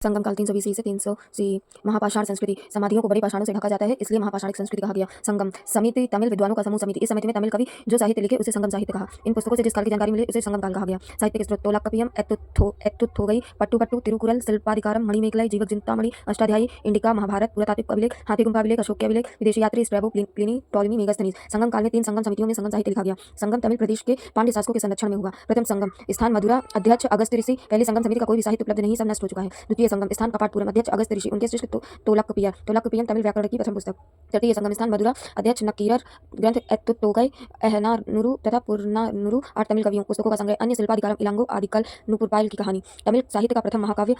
संगम काल 320 से 300 सी महापाषाण संस्कृति। समाधियों को बड़े पाषाणों से ढका जाता है, इसलिए महापाषाणिक संस्कृति कहा गया। संगम समिति तमिल विद्वानों का समूह समिति। इस समिति में तमिल कवि जो साहित्य लिखे उसे संगम साहित्य कहा। इन पुस्तकों से जिस काल की जानकारी मिली उसे संगम काल कहा गया। साहित्य के स्रोत तोलाक्कपियम, एत्तुथोगई, पट्टू, तिरुकुरल, शिल्पाधिकारम, मणिमेखलाई, जीवक चिंतामणि, अष्टाध्यायी, इंडिका, महाभारत, पुरातात्विक अभिलेख, हाथी गुम्फा अभिलेख, अशोक अभिलेख, विदेशी यात्री, स्ट्रैबो, प्लिनी, टॉलमी, मेगास्थनीज। संगम काल में 3 संगम समितियों में संगम साहित्य लिखा गया। संगम तमिल प्रदेश के पांड्य शासकों के संरक्षण में हुआ। प्रथम संगम स्थान मदुरा, अध्यक्ष अगस्त्य ऋषि। पहली संगम समिति का कोई भी साहित्य उपलब्ध नहीं, सब नष्ट हो चुका है। द्वितीय संगम स्थान कपाटपुरम, अध्यक्ष अगस्त्य ऋषि, उनके शिष्य तोलाक्कपियम तमिल व्याकरण की प्रथम पुस्तक। तृतीय संगम स्थान मदुरा, अध्यक्ष नक्कीरर, ग्रंथ एत्तुथोगई, अहनानुरु तथा पुरनानुरु, 8 तमिल कवियों पुस्तकों का संग्रह। अन्य शिल्पाधिकारम, इलांगो, आदिकल, नुपुरपायल की कहानी। तमिल साहित्य का प्रथम महाकाव्य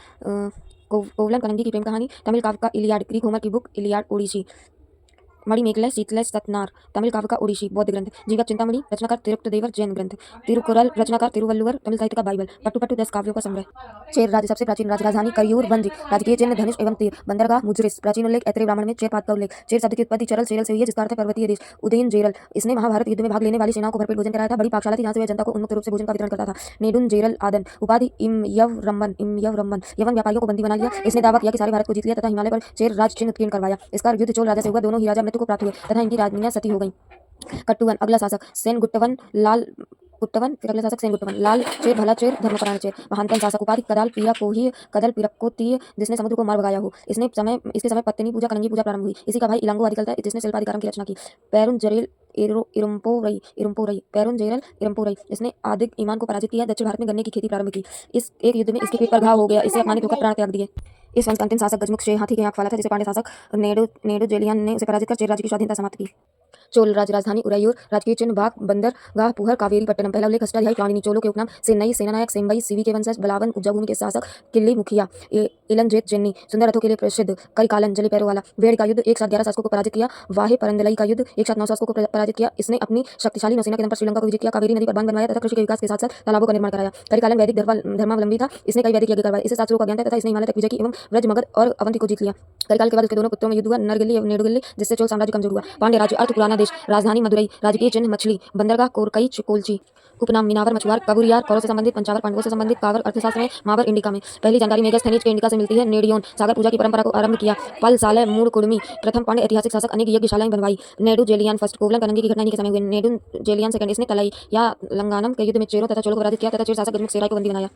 कोवलन कनंगी की प्रेम कहानी। तमिल काव्य का इलियाड, ग्रीक होमर की बुक इलियाड, ओडिसी। मणिमेखलाई, शीतलय सतनार, तमिल काव्य का ओडिसी बौद्ध ग्रंथ। जीवक चिंतामणि, रचनाकार तिरुक्तदेवर, जैन ग्रंथ। तिरुकुरल, रचनाकार तिरुवल्लुवर, तमिल साहित्य का बाइबल। पट्टू 10 काव्यों का संग्रह। चेर राज्य, सबसे प्राचीन राज्य। राजधानी करियूर, वंज। राजकीय चिन्ह धनुष एवं तीर। बंदरगाह मुजरिस। प्राचीन उल्लेख ऐत्रेय ब्राह्मण में चेर पाद का उल्लेख। चेर शब्द की उत्पत्ति चरल सेरल से हुई है, जिसका अर्थ है पर्वतीय देश। उदयन जेरल, इसने महाभारत युद्ध में भाग लेने वाली सेनाओं को भरपेट भोजन कराया था। बड़ी पाकशाला थी जहाँ से वह जनता को उन्मुक्त रूप से भोजन का वितरण करता था। नेडुन जेरल आदन, उपाधि इमयवरम्मन। यवन व्यापारियों को बंदी बना लिया। इसने दावा किया कि सारे भारत को जीत लिया तथा हिमालय पर चेर राज चिन्ह उत्कीर्ण करवाया। इसका युद्ध चोल राजा से हुआ। दोनों ही राजा मृत्यु को प्राप्त हुए तथा इनकी राजनियां सती हो गईं। कट्टुवन, अगला शासक सेनगुट्टवन, लाल गुट्टवन, फिर अगला शासक सेनगुट्टवन। लाल चेर, भला चेर, धर्मपरायण चेर। महानतम शासक। उपाधि कदाल पिया कोही, कदल पिरक्कोतीय, जिसने समुद्र को मार भगाया हो। इसके समय पत्तनी पूजा, कनंगी पूजा प्रारंभ हुई। इसी का भाई इलांगो आदिकल था, जिसने शिल्पाधिकारम की रचना की। पैरुन जेरेल इरुम्पोरई, पैरुन जेरल इरुम्पोरई, इसने आदिग ईमान को पराजित किया। दक्षिण भारत में गन्ने की खेती प्रारंभ की। इस एक युद्ध में इसके पेट पर घाव हो गया। इससे अपमानित होकर प्राण त्याग दिए। इस वंश का अंतिम शासक गजमुख शेह हाथी के आंख वाला था, जिसे पांड्य शासक नेडुजेलियन ने उसे पराजित कर चेर राज्य की स्वाधीनता समाप्त की। चोल राज्य। राजधानी उरैयूर। राजकीय चिन्ह बाग, बंदरगाह, पुहर, कावेरी पट्टनम। पहला उल्लेख अष्टाध्यायी प्लानिनी। चोलों के उपनाम सेन्नई, सेनानायक, सेम्बई, सीवी के वंशज, बलावन, उपजाऊ भूमि के शासक, किल्ली मुखिया, इलंजेत जेन्नी, सुंदर रथों के लिए प्रसिद्ध, करिकालन, जले पैरों वाला। वेड़ का युद्ध, एक साथ 11 शासकों को पराजित किया। वाहे परंदलई का युद्ध, एक साथ 9 शासकों को पराजित किया। इसने अपनी शक्तिशाली नौसेना के दम पर श्रीलंका को विजय किया। कावेरी नदी पर बांध बनवाया तथा कृषि के विकास के साथ साथ तालाबों का निर्माण कराया। करिकालन वैदिक धर्मावलंबी था। इसने कई वैदिक यज्ञ करवाए। इसे शास्त्रों का ज्ञान था तथा इसने हिमालय तक विजय की एवं व्रज, मगध और अवंती को जीत लिया। करिकाल के बाद उसके दोनों पुत्रों में युद्ध हुआ, नरगिल्ली एवं नेडुगिल्ली, जिससे चोल साम्राज्य कमजोर हुआ। पांड्य राज्य। अर्थ पुराना देश। राजधानी मदुरई। राजकीय चिन्ह मछली, बंदरगाह कोरकई कोलची। उपनाम मिनावर, मछुआर, कबूरियार, कौरों से संबंधित, पंचावर, पांडवों से संबंधित, कावर अर्थशास्त्र में, मावर इंडिका में। पहली जानकारी मेगास्थनीज के इंडिका से मिलती है। नेडियोन, सागर पूजा की परंपरा को आरंभ किया। पल सालय मूड कुड़मी, प्रथम पांड्य ऐतिहासिक शासक, अनेक यज्ञशालाएं बनवाई। नेडुजेलियन फर्स्ट, कोवलन कनंगी की घटना इन्हीं के समय हुई। नेडुजेलियन सेकंड, इसने तलई या लंगानम के युद्ध में चेरों तथा चोलों को पराजित किया तथा चेर शासक गजमुख सेराय को बंदी बनाया।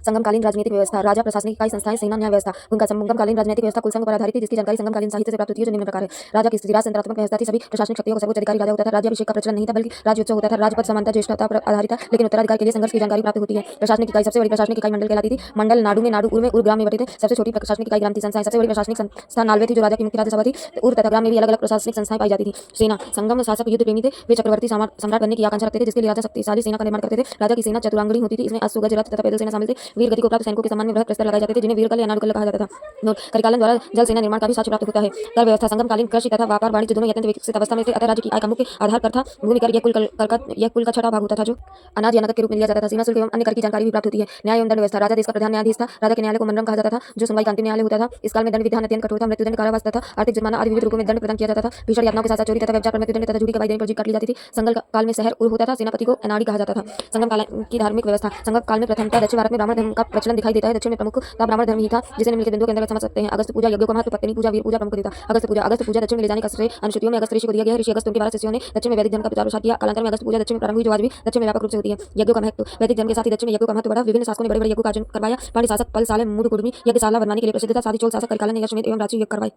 संगमकालीन राजनीतिक व्यवस्था। राजा, प्रशासनिक इकाई, संस्थाएं, सेना, न्याय व्यवस्था। भूमिका। संगमकालीन राजनीतिक व्यवस्था कुल संघ पर आधारित थी, जिसकी जानकारी संगमकालीन साहित्य से प्राप्त होती है, जो निम्न प्रकार है। राजा की स्थिति। राज संतरात्मक व्यवस्था थी। सभी प्रशासनिक शक्तियों का सर्वोच्च अधिकारी राजा होता था। राज्याभिषेक का प्रचलन नहीं था, बल्कि राज्योत्सव होता था। राजपद समानता ज्येष्ठता पर आधारित था, लेकिन उत्तराधिकार के लिए संघर्ष की जानकारी प्राप्त होती है। प्रशासनिक इकाई। सबसे बड़ी प्रशासनिक इकाई मंडल कहलाती थी। मंडल नाडु में, नाडु उर में, उर ग्राम में बटे थे। सबसे छोटी प्रशासनिक इकाई ग्राम थी। संस्थाएं। सबसे बड़ी प्रशासनिक संस्था नालवे थी, जो राजा की मुख्य राज्यसभा थी। उर तथा ग्राम में भी अलग अलग प्रशासनिक संस्थाएं पाई जाती थी। सेना। संगम शासक युद्ध प्रेमी थे। वे चक्रवर्ती सम्राट बनने की आकांक्षा रखते थे, जिसके लिए राजा शक्तिशाली सेना का निर्माण करते थे। राजा की सेना चतुरांगणी होती थी। इसमें अश्व, गज, रथ तथा पैदल सेना शामिल थे। वीर गति को प्राप्त सैनिकों के सम्मान में बृहत प्रस्तर लगाए जाते थे, जिन्हें वीरकल या नाडुकल कहा जाता था। नोट। करिकालन द्वारा जल सेना निर्माण का भी साक्ष्य प्राप्त होता है। कर व्यवस्था। संगमकालीन कृषि तथा व्यापार वाणिज्य दोनों अत्यंत विकसित अवस्था में थे, अतः राज्य की आय का मुख्य आधार कर था। भूमि कर। यह कुल का छठा भाग होता था, जो अनाज या नकद के रूप में लिया जाता था। सीमा शुल्क एवं अन्य कर की जानकारी भी प्राप्त होती है। न्याय एवं दंड व्यवस्था। राजा देश का प्रधान न्यायाधीश था। राजा के न्यायालय को मनरम कहा जाता था, जो सुनवाई का अंतिम न्यायालय होता था। इस काल में दंड विधान अत्यंत कठोर था। मृत्युदंड, कारावास तथा आर्थिक जुर्माना आदि विविध रूपों में दंड प्रदान किया जाता था। भीषण यातनाओं के साथ चोरी तथा व्यभिचार पर मृत्युदंड तथा झूठी गवाही देने पर जीभ काट ली जाती थी। संगम काल में शहर उर होता था। सेनापति को अनाड़ी कहा जाता था। संगम काल की धार्मिक व्यवस्था। संगम काल में प्रथमतः दक्षिण भारत में ब्राह्मण धर्म का प्रचलन दिखाई देता है। दक्षिण में प्रमुख ब्राह्मण धर्म ही था, जिसे निम्नलिखित बिंदुओं के अंतर्गत समझ सकते हैं। अगस्त पूजा, यज्ञों का महत्व, पत्नी पूजा, वीर पूजा प्रमुख देता। अगस्त पूजा दक्षिण में ले जाने का श्रेय अनुसूचियों में अगस्त ऋषि को दिया गया है। ऋषि अगस्त उनके 12 शिष्यों ने दक्षिण में वैदिक धर्म का प्रचार प्रसार किया। कालांतर में अगस्त पूजा दक्षिण में प्रारंभ हुई, जो आज भी दक्षिण में व्यापक रूप से होती है। यज्ञों का महत्व। वैदिक धर्म के साथ ही दक्षिण में यज्ञों का महत्व बढ़ा। विभिन्न शासकों ने बड़े बड़े यज्ञों का आयोजन करवाया। पांड्य शासक पल साले मूड कुडमी यज्ञशाला बनवाने के लिए प्रसिद्ध था। साथ ही चोल शासक करिकालन ने यज्ञ एवं राजसूय यज्ञ करवाए।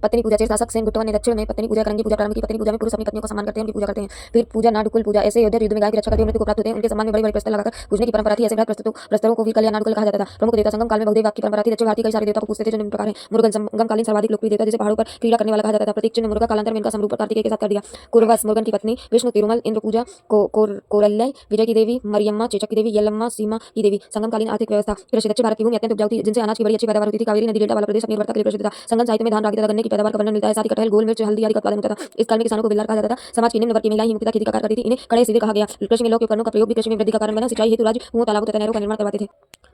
पत्नी पूजा। चेर शासक सेनगुट्टवन ने दक्षिण में पत्नी पूजा, कनंगी पूजा प्रारंभ की। पत्नी पूजा में पुरुष अपनी पत्नियों का सम्मान करते हैं, उनकी पूजा करते हैं। फिर पूजा, नाडुकुल पूजा। ऐसे योद्धा युद्ध में गाय की रक्षा करके मृत्यु को प्राप्त होते हैं, उनके सम्मान में बड़े बड़े प्रस्तर लगाकर पूजने की परंपरा थी। ऐसे प्रस्तरों को वीरकल या नाडुकल कहा जाता था। प्रमुख देवता। संगम काल में बहुदेव की परंपरा थी। दक्षिण भारतीय कई सारे देवता को पूजते थे, जो निम्न प्रकार हैं। मुरुगन। संगमकालीन सर्वाधिक लोकप्रिय देवता, जिसे पहाड़ों पर क्रीड़ा करने वाला कहा जाता था। प्रतीक चिन्ह मुरुगा। कालांतर में इनका समरूप कार्तिकेय के साथ कर दिया। कुरवस, मुरुगन की पत्नी। विष्णु, तिरुमल, इंद्र पूजा, कोरल्लय, विजय की देवी, मरियम्मा, चेचक की देवी, यल्लम्मा, सीमा की देवी। संगमकालीन आर्थिक व्यवस्था। कृषि। दक्षिण भारत की भूमि अत्यंत उपजाऊ थी, जिनसे अनाज की बड़ी अच्छी पैदावार होती थी। कावेरी नदी डेल्टा वाला प्रदेश अपनी उर्वरता के लिए प्रसिद्ध था। संगम साहित्य में धान, रागी तथा गन्ने की पैदावार का वर्णन मिलता है। साथ ही कटहल, गोल मिर्च, हल्दी आदि का उत्पादन होता था। इस काल में किसानों को बेलदार कहा जाता था। समाज की निम्न वर्ग की महिलाएं ही मुख्यतः खेती का कार्य करती थी। इन्हें कड़े सीधे कहा गया। कृषि में लोक उपकरणों का प्रयोग भी कृषि में वृद्धि का कारण बना। सिंचाई हेतु राज्य कुओं, तालाबों तथा नहरों का निर्माण करवाते थे।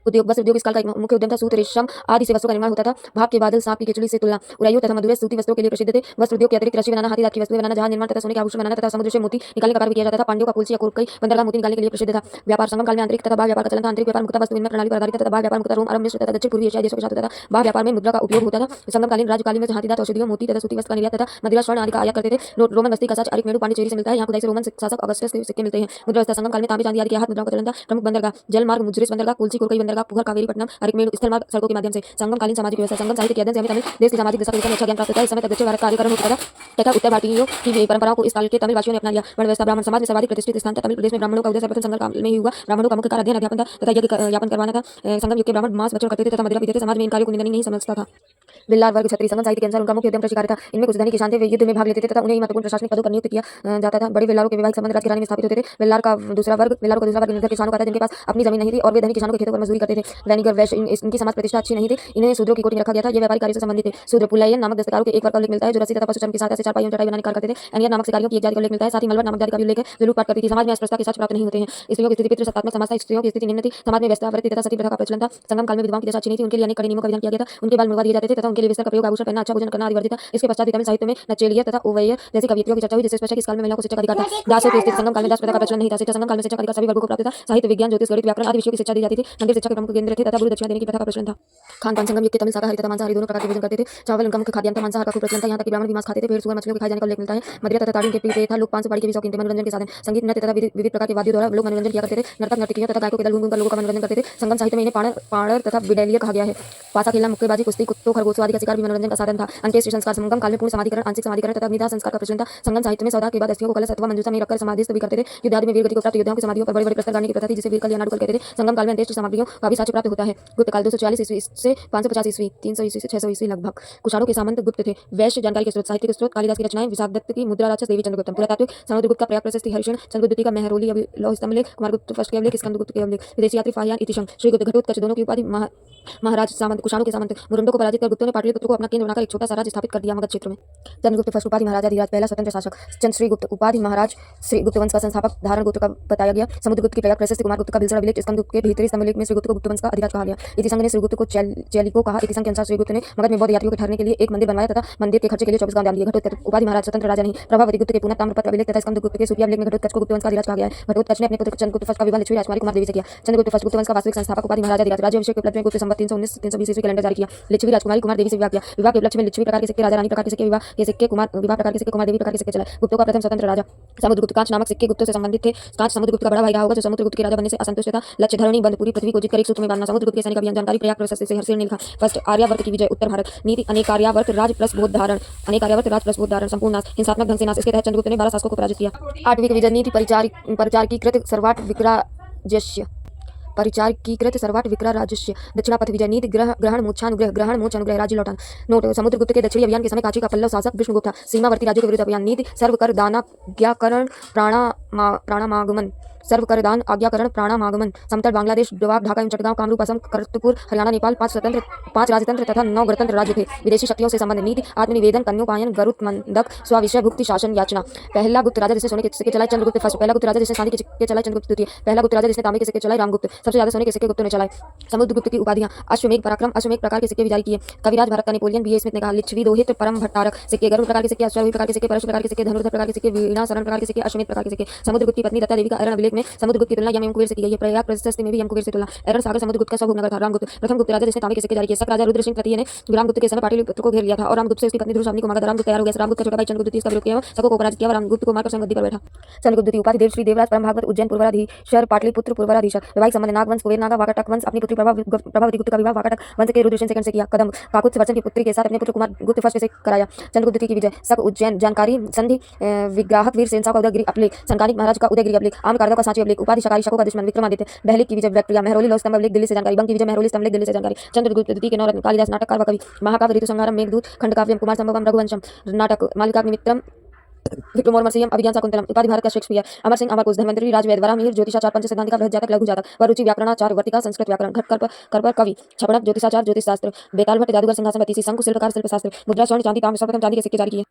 उद्योग वस्त्र उद्योग इस काल का एक मुख्य उद्यम था। सूत, रेशम आदि से वस्त्रों का निर्माण होता था। भाप के बादल, सांप की केचुली से तुलना, उराइयों तथा मधुरे सूती वस्त्रों के लिए प्रसिद्ध थे। वस्त्र उद्योग के अतिरिक्त रस्सी बनाना, हाथी दांत की वस्तुएं बनाना, जहाज निर्माण तथा सोने के आभूषण बनाना तथा समुद्र से मोती निकालने का कार्य भी किया जाता था। पांड्यों का कुल्ची या कोरकई बंदरगाह मोती निकालने के लिए प्रसिद्ध था। व्यापार संगम काल में आंतरिक तथा बाह्य व्यापार का चलन था। आंतरिक व्यापार मुख्यतः वस्तु विनिमय प्रणाली पर आधारित तथा बाह्य व्यापार मुख्यतः रोम, अरब, मिस्र तथा दक्षिण पूर्वी एशिया देशों के साथ होता था। बाह्य व्यापार में मुद्रा का उपयोग होता था। संगमकालीन राज्यकाल में हाथी दांत, औषधियों, मोती तथा सूती वस्त्र का निर्यात तथा मदिरा, स्वर्ण आदि का आयात करते थे। रोमन बस्ती का सच अरिक मेडु पांडिचेरी से मिलता है। यहाँ खुदाई से रोमन शासक अगस्टस के सिक्के मिलते हैं। मुद्रा व्यवस्था संगम काल में तांबे चांदी आदि के हाथ मुद्राओं का चलन था। प्रमुख बंदरगाह जल मार्ग मुजरिस बंदरगाह, कुल्ची, कोरकई बंदरगाह, पुहर, कावेरी पट्टनम, अरिकमेडु स्थल मार्ग सड़कों के माध्यम से। संगमकालीन सामाजिक व्यवस्था संगम साहित्य के अध्ययन से हमें तमिल देश की सामाजिक दशा के विषय में अच्छा ज्ञान प्राप्त होता है। इस समय तक दक्षिण भारत का आर्यकरण हो चुका था तथा उत्तर भारतीयों की परंपराओं को इस काल के तमिल वासियों ने अपना लिया। वर्ण व्यवस्था ब्राह्मण समाज में सर्वाधिक प्रतिष्ठित स्थान था। तमिल प्रदेश में ब्राह्मणों का उदय सर्वप्रथम संगम काल में ही हुआ। ब्राह्मणों का मुख्य कार्य अध्ययन अध्यापन था तथा यज्ञ यापन करवाना था। संगम युग के ब्राह्मण मांस भक्षण करते थे तथा मदिरा पीते थे। समाज में इन कार्यों को निंदनीय नहीं समझता था। बिल्लार वर्ग क्षत्रिय संगम साहित्य के अनुसार उनका मुख्य उद्यम कृषि कार्य था। इनमें कुछ धनी किसान थे, वे युद्ध में भाग लेते थे तथा उन्हें महत्वपूर्ण प्रशासनिक पदों पर नियुक्त किया जाता था। बड़े बिल्लारों के वैवाहिक संबंध राजघराने में स्थापित होते थे। बिल्लारों का दूसरा वर्ग निर्धन किसानों का था, जिनके पास अपनी जमीन नहीं थी और वे धनी किसानों के खेतों पर मजदूरी करते थे। वैनिगर वैश्य इनकी समाज प्रतिष्ठा अच्छी नहीं थी। इन्हें शूद्रों की कोटि में रखा गया था। ये व्यापारिक कार्य से संबंधित थे। शूद्र पुलैयन नामक दस्तकारों के एक वर्ग का उल्लेख मिलता है जो रस्सी तथा पशु चर्म के साथ ऐसे चारपाइयों चटाई बनाने का कार्य करते थे। एनियन नामक शिकारियों की एक जाति का उल्लेख मिलता है। साथ ही मलबर नामक जाति का भी उल्लेख है जो लूटपाट करती थी। समाज में अस्पृश्यता के साक्ष्य प्राप्त नहीं होते हैं। स्त्रियों की स्थिति पितृ सत्तात्मक समाज था। स्त्रियों की स्थिति निम्न थी। समाज में वेश्यावृत्ति तथा सती प्रथा का प्रचलन था। संगम काल में विधवाओं की दशा अच्छी नहीं थी। उनके लिए अनेक कड़े नियमों का विधान किया गया था। उनके बाल मुड़वा दिए जाते थे तथा उनके लिए बिस्तर का प्रयोग, आभूषण पहनना, अच्छा भोजन करना आदि वर्जित था। इसके पश्चात तमिल साहित्य में नचेलिया तथा ओवैयर जैसी कवियों की चर्चा हुई, जिससे स्पष्ट है कि इस काल में महिलाओं को शिक्षा का अधिकार था। दासों की स्थिति संगम काल में दास प्रथा का प्रचलन नहीं था। शिक्षा संगम काल में शिक्षा का अधिकार सभी वर्गों को प्राप्त था। साहित्य, विज्ञान, ज्योतिष, गणित, व्याकरण आदि विषयों की शिक्षा दी जाती थी। मंदिर शिक्षा के प्रमुख केंद्र थे तथा गुरु दक्षिणा देने की प्रथा का प्रचलन था। खान पान संगम युग के तमिल शाकाहारी तथा मांसाहारी दोनों प्रकार के भोजन करते थे। चावल उनका मुख्य खाद्यान्न था। मांसाहार का खूब प्रचलन था। यहाँ तक कि ब्राह्मण भी मांस खाते थे। भेड़, सुअर, मछलियों के खाए जाने का उल्लेख मिलता है। मदिरा तथा ताड़ी उनके प्रिय था। लोग पान सुपारी के भी शौकीन थे। मनोरंजन के साधन संगीत, नृत्य तथा विविध प्रकार के वाद्यों द्वारा लोग मनोरंजन किया करते थे। नर्तक नर्तकियों तथा गायकों के दल घूम घूमकर लोगों का मनोरंजन करते थे। संगम साहित्य में इन्हें पाणर तथा बिडेलिया कहा गया है। पासा खेलना, मुक्केबाजी, कुश्ती, कुत्तों, खरगोशों आदि का शिकार भी मनोरंजन का साधन था। अंत्येष्टि संस्कार संगम काल में पूर्ण समाधिकरण, आंशिक समाधिकरण तथा अग्निदाह संस्कार का प्रचलन था। संगम साहित्य में सौदा के बाद अस्थियों को कलश अथवा मंजूषा में रखकर समाधिस्थ भी करते थे। युद्ध आदि में वीर गति को प्राप्त योद्धाओं की समाधियों पर बड़े बड़े प्रस्तर गाड़ने की प्रथा थी, जिसे वीर कल या नाडुकल कहते थे। संगम काल में अंत्येष्टि सामग्रियों का भी साक्ष्य प्राप्त होता है। गुप्त काल 244 ईस्वी से 550 ईस्वी, 300 ईस्वी से 600 ईस्वी लगभग। कुषाणों के सामंत गुप्त थे। वैश्य जानकारी के स्रोत, साहित्य के स्रोत, कालिदास की रचनाएं, विशाखदत्त की मुद्रा राक्षस, देवी चंद्रगुप्तम, पुरातात्विक समुद्रगुप्त का प्रयाग प्रशस्ति, हरिशण, चंद्रगुप्त का मेहरौली लौह स्तंभलेख, कुमारगुप्त फर्स्ट के अभिलेख, स्कंदगुप्त के अभिलेख, विदेशी यात्री फाहियान इतिशंग, श्रीगुप्त घटोत्कच दोनों की उपाधि महाराज सामंत। कुषाणों के सामंत मुरुंडों को पराजित कर गुप्तों ने पाटलिपुत्र को अपना केंद्र बनाकर एक छोटा सा राज्य स्थापित कर दिया मगध क्षेत्र में। चंद्रगुप्त फर्स्ट उपाधि महाराजा धीराज, पहला स्वतंत्र शासक। चंद्र श्रीगुप्त उपाधि महाराज, श्रीगुप्त वंश का संस्थापक, धारण गोत्र का बताया गया। समुद्रगुप्त की प्रयाग प्रशस्ति, कुमारगुप्त का भिलसर अभिलेख, स्कंदगुप्त के भीतरी स्तंभलेख में श्रीगुप्त को गुप्त वंश का अधिराज कहा गया। इतिसंग ने श्रीगुप्त को चैलिको कहा। इतिसंग के अनुसार श्रीगुप्त ने मगध में बौद्ध यात्रियों के ठहरने के लिए एक मंदिर बनवाया तथा मंदिर के खर्चे के लिए 24 गांव दान दिए। घटोत्कच उपाधि महाराज, स्वतंत्र राजा नहीं। प्रभावती गुप्त के पुनः ताम्रपत्र अभिलेख तथा स्कंदगुप्त के सूफी अभिलेख में घटोत्कच को गुप्त वंश का अधिराज कहा गया है। घटोत्कच ने अपने पुत्र चंद्रगुप्त फर्स्ट का विवाह लिच्छवी राजकुमारी कुमार देवी से किया। चंद्रगुप्त फर्स्ट गुप्त वंश का वास्तविक संस्थापक, उपाधि महाराजा धीराज। राज्याभिषेक के उपलक्ष्य में गुप्त संवत 319-320 ईस्वी कैलेंडर जारी किया। लिच्छवी राजकुमारी कुमार देवी से विवाह किया। विवाह के उपलक्ष्य में लिच्छवी प्रकार के सिक्के, राजा रानी प्रकार के सिक्के, विवाह के सिक्के, विवाह प्रकार के सिक्के, कुमार देवी प्रकार के सिक्के चलाए। गुप्तों का प्रथम स्वतंत्र राजा समुद्रगुप्त। कांच नामक सिक्के गुप्तों से संबंधित थे। कांच समुद्रगुप्त का बड़ा भाई रहा होगा जो समुद्रगुप्त के राजा बनने से असंतुष्ट था। लक्ष्य धरणी बंद, पूरी पृथ्वी को जीतकर एक सूत्र में बांधना। समुद्रगुप्त के सैनिक अभियान जानकारी, प्रयाग प्रशस्ति से हर्षिल ने लिखा। फर्स्ट आर्यावर्त की विजय, उत्तर भारत नीति, अनेक आर्यावर्त राज प्लस बौद्ध धारण, अनेक आर्यावर्त राज प्लस बौद्ध धारण, संपूर्ण नाश, हिंसात्मक ढंग से नाश। इसके तहत चंद्रगुप्त ने 12 शासकों को पराजित किया। आठवीं विजय नीति, परिचारकीकृत सर्वाट विक्राजस्य, परिचारकीकृत सर्वाट विक्राराजस्य। दक्षिणापथ विजय नीति, ग्रहण मोक्षानुग्रह, ग्रहण मोक्ष अनुग्रह, राज्य लौटान। नोट, समुद्रगुप्त के दक्षिणी अभियान के समय कांची का पल्लव शासक विष्णुगुप्त था। सीमावर्ती राज्यों के विरुद्ध अभियान नीति, सर्व कर दानाज्ञाकरण प्राणामागमन, सर्व कर दान आज्ञाकरण प्राणामागमन। समतल बांग्लादेश, डोवाब, ढाका एवं चटगांव, कामरूप, असम, करतपुर, हरियाणा, नेपाल 5 राजतंत्र तथा 9 गणतंत्र राज्य थे। विदेशी शक्तियों से संबंध नीति, आत्मनिवेदन, कन्योपायन, गरुत्मंदक, स्वाविषय भुक्ति, शासन याचना। पहला गुप्त राजा जिसने सोने के सिक्के चलाए चंद्रगुप्त फर्स्ट। पहला गुप्त राजा जिसने चांदी के सिक्के चलाए चंद्रगुप्त द्वितीय। पहला गुप्त राजा जिसने तांबे के सिक्के चलाए रामगुप्त। सबसे ज्यादा सोने के सिक्के गुप्तों ने चलाए। समुद्रगुप्त की उपाधियां, अश्वमेघ पराक्रम, अश्वमेघ प्रकार के सिक्के भी जारी किए। कविराज भारत का नेपोलियन, बी.ए. स्मिथ ने कहा। लिच्छवी दोहित, परम भट्टारक सिक्के, गरुड़ प्रकार के सिक्के, अश्वारोही प्रकार के सिक्के, परशु प्रकार के सिक्के, धनुर्धर प्रकार के सिक्के, वीणा शरण प्रकार के सिक्के, अश्वमेध प्रकार के सिक्के। समुद्रगुप्त की पत्नी दत्ता देवी का ऐरण अभिलेख में समुद्रगुप्त की तुलना यम एवं कुबेर से की गई है। प्रयाग प्रशस्ति में भी यम कुबेर से तुलना। ऐरण सागर समुद्रगुप्त का स्वभूप नगर था। रामगुप्त प्रथम गुप्त राजा जिसने तांबे के सिक्के जारी किए। शक राजा रुद्र सिंह तृतीय ने रामगुप्त के समय पाटलिपुत्र को घेर लिया था और रामगुप्त से उसकी पत्नी ध्रुवशालिनी को मांगा था। रामगुप्त तैयार हो गया। रामगुप्त का छोटा भाई चंद्रगुप्त इसका विरोध किया, सबको को पराजित किया और रामगुप्त को मारकर स्वयं गद्दी पर बैठा। चंद्रगुप्त की उपाधि देवश्री, देवराज, परम भागवत, उज्जैन पूर्वाधीशर, पाटलिपुत्र पूर्वाधीशर। वैवाहिक संबंध, नागवंश, कुबेर नागा, वाकाटक वंश। अपनी पुत्री प्रभावती गुप्त का विवाह वाकाटक वंश के रुद्रसेन सेकंड से किया। कदम काकुत्स वर्चन की पुत्री के साथ अपने पुत्र कुमार गुप्त फर्स्ट से कराया। चंद्रगुप्त की विजय, शक उज्जैन जानकारी, संधि, विग्राहक वीर सेनसाव का उदयगिरि अभिलेख, संकानिक महाराज का उदयगिरि अभिलेख, आम कारकों का सांची अभिलेख, उपाधि शाकाहारी शकों का दुश्मन विक्रमादित्य। बहलिक की विजय, बैक्ट्रिया, मेहरौली लौह स्तंभ अभिलेख दिल्ली से जानकारी, बंग की विजय, मेहरौली स्तंभ अभिलेख दिल्ली से जानकारी। चंद्रगुप्त द्वितीय के 9 रत्न, कालिदास नाटककार व कवि, महाकाव्य, ऋतु संहारम, मेघदूत, खंडकाव्यम, कुमार संभवम, रघुवंशम नाटक, मालिकाग्निमित्रम, विक्रमोर्वशीयम अभिज्ञान शाकुंतलम उपाधि भारत का शेक्सपियर अमर सिंह अमरकोश धन्वंतरी राजवेद वरामिहिर ज्योतिषाचार पंच सिद्धांतिका बृहत जातक लघु जातक वरुचि व्याकरणाचार वर्तिका संस्कृत व्याकरण घट करपर कवि छपड़क ज्योतिषाचार ज्योतिष शास्त्र बेताल भट्ट जादूगर सिंहासन बतीसी शंकु शिल्पकार शिल्प शास्त्र मुद्रा स्वर्ण चांदी ताम्र सर्वप्रथम चांदी के सिक्के जारी किए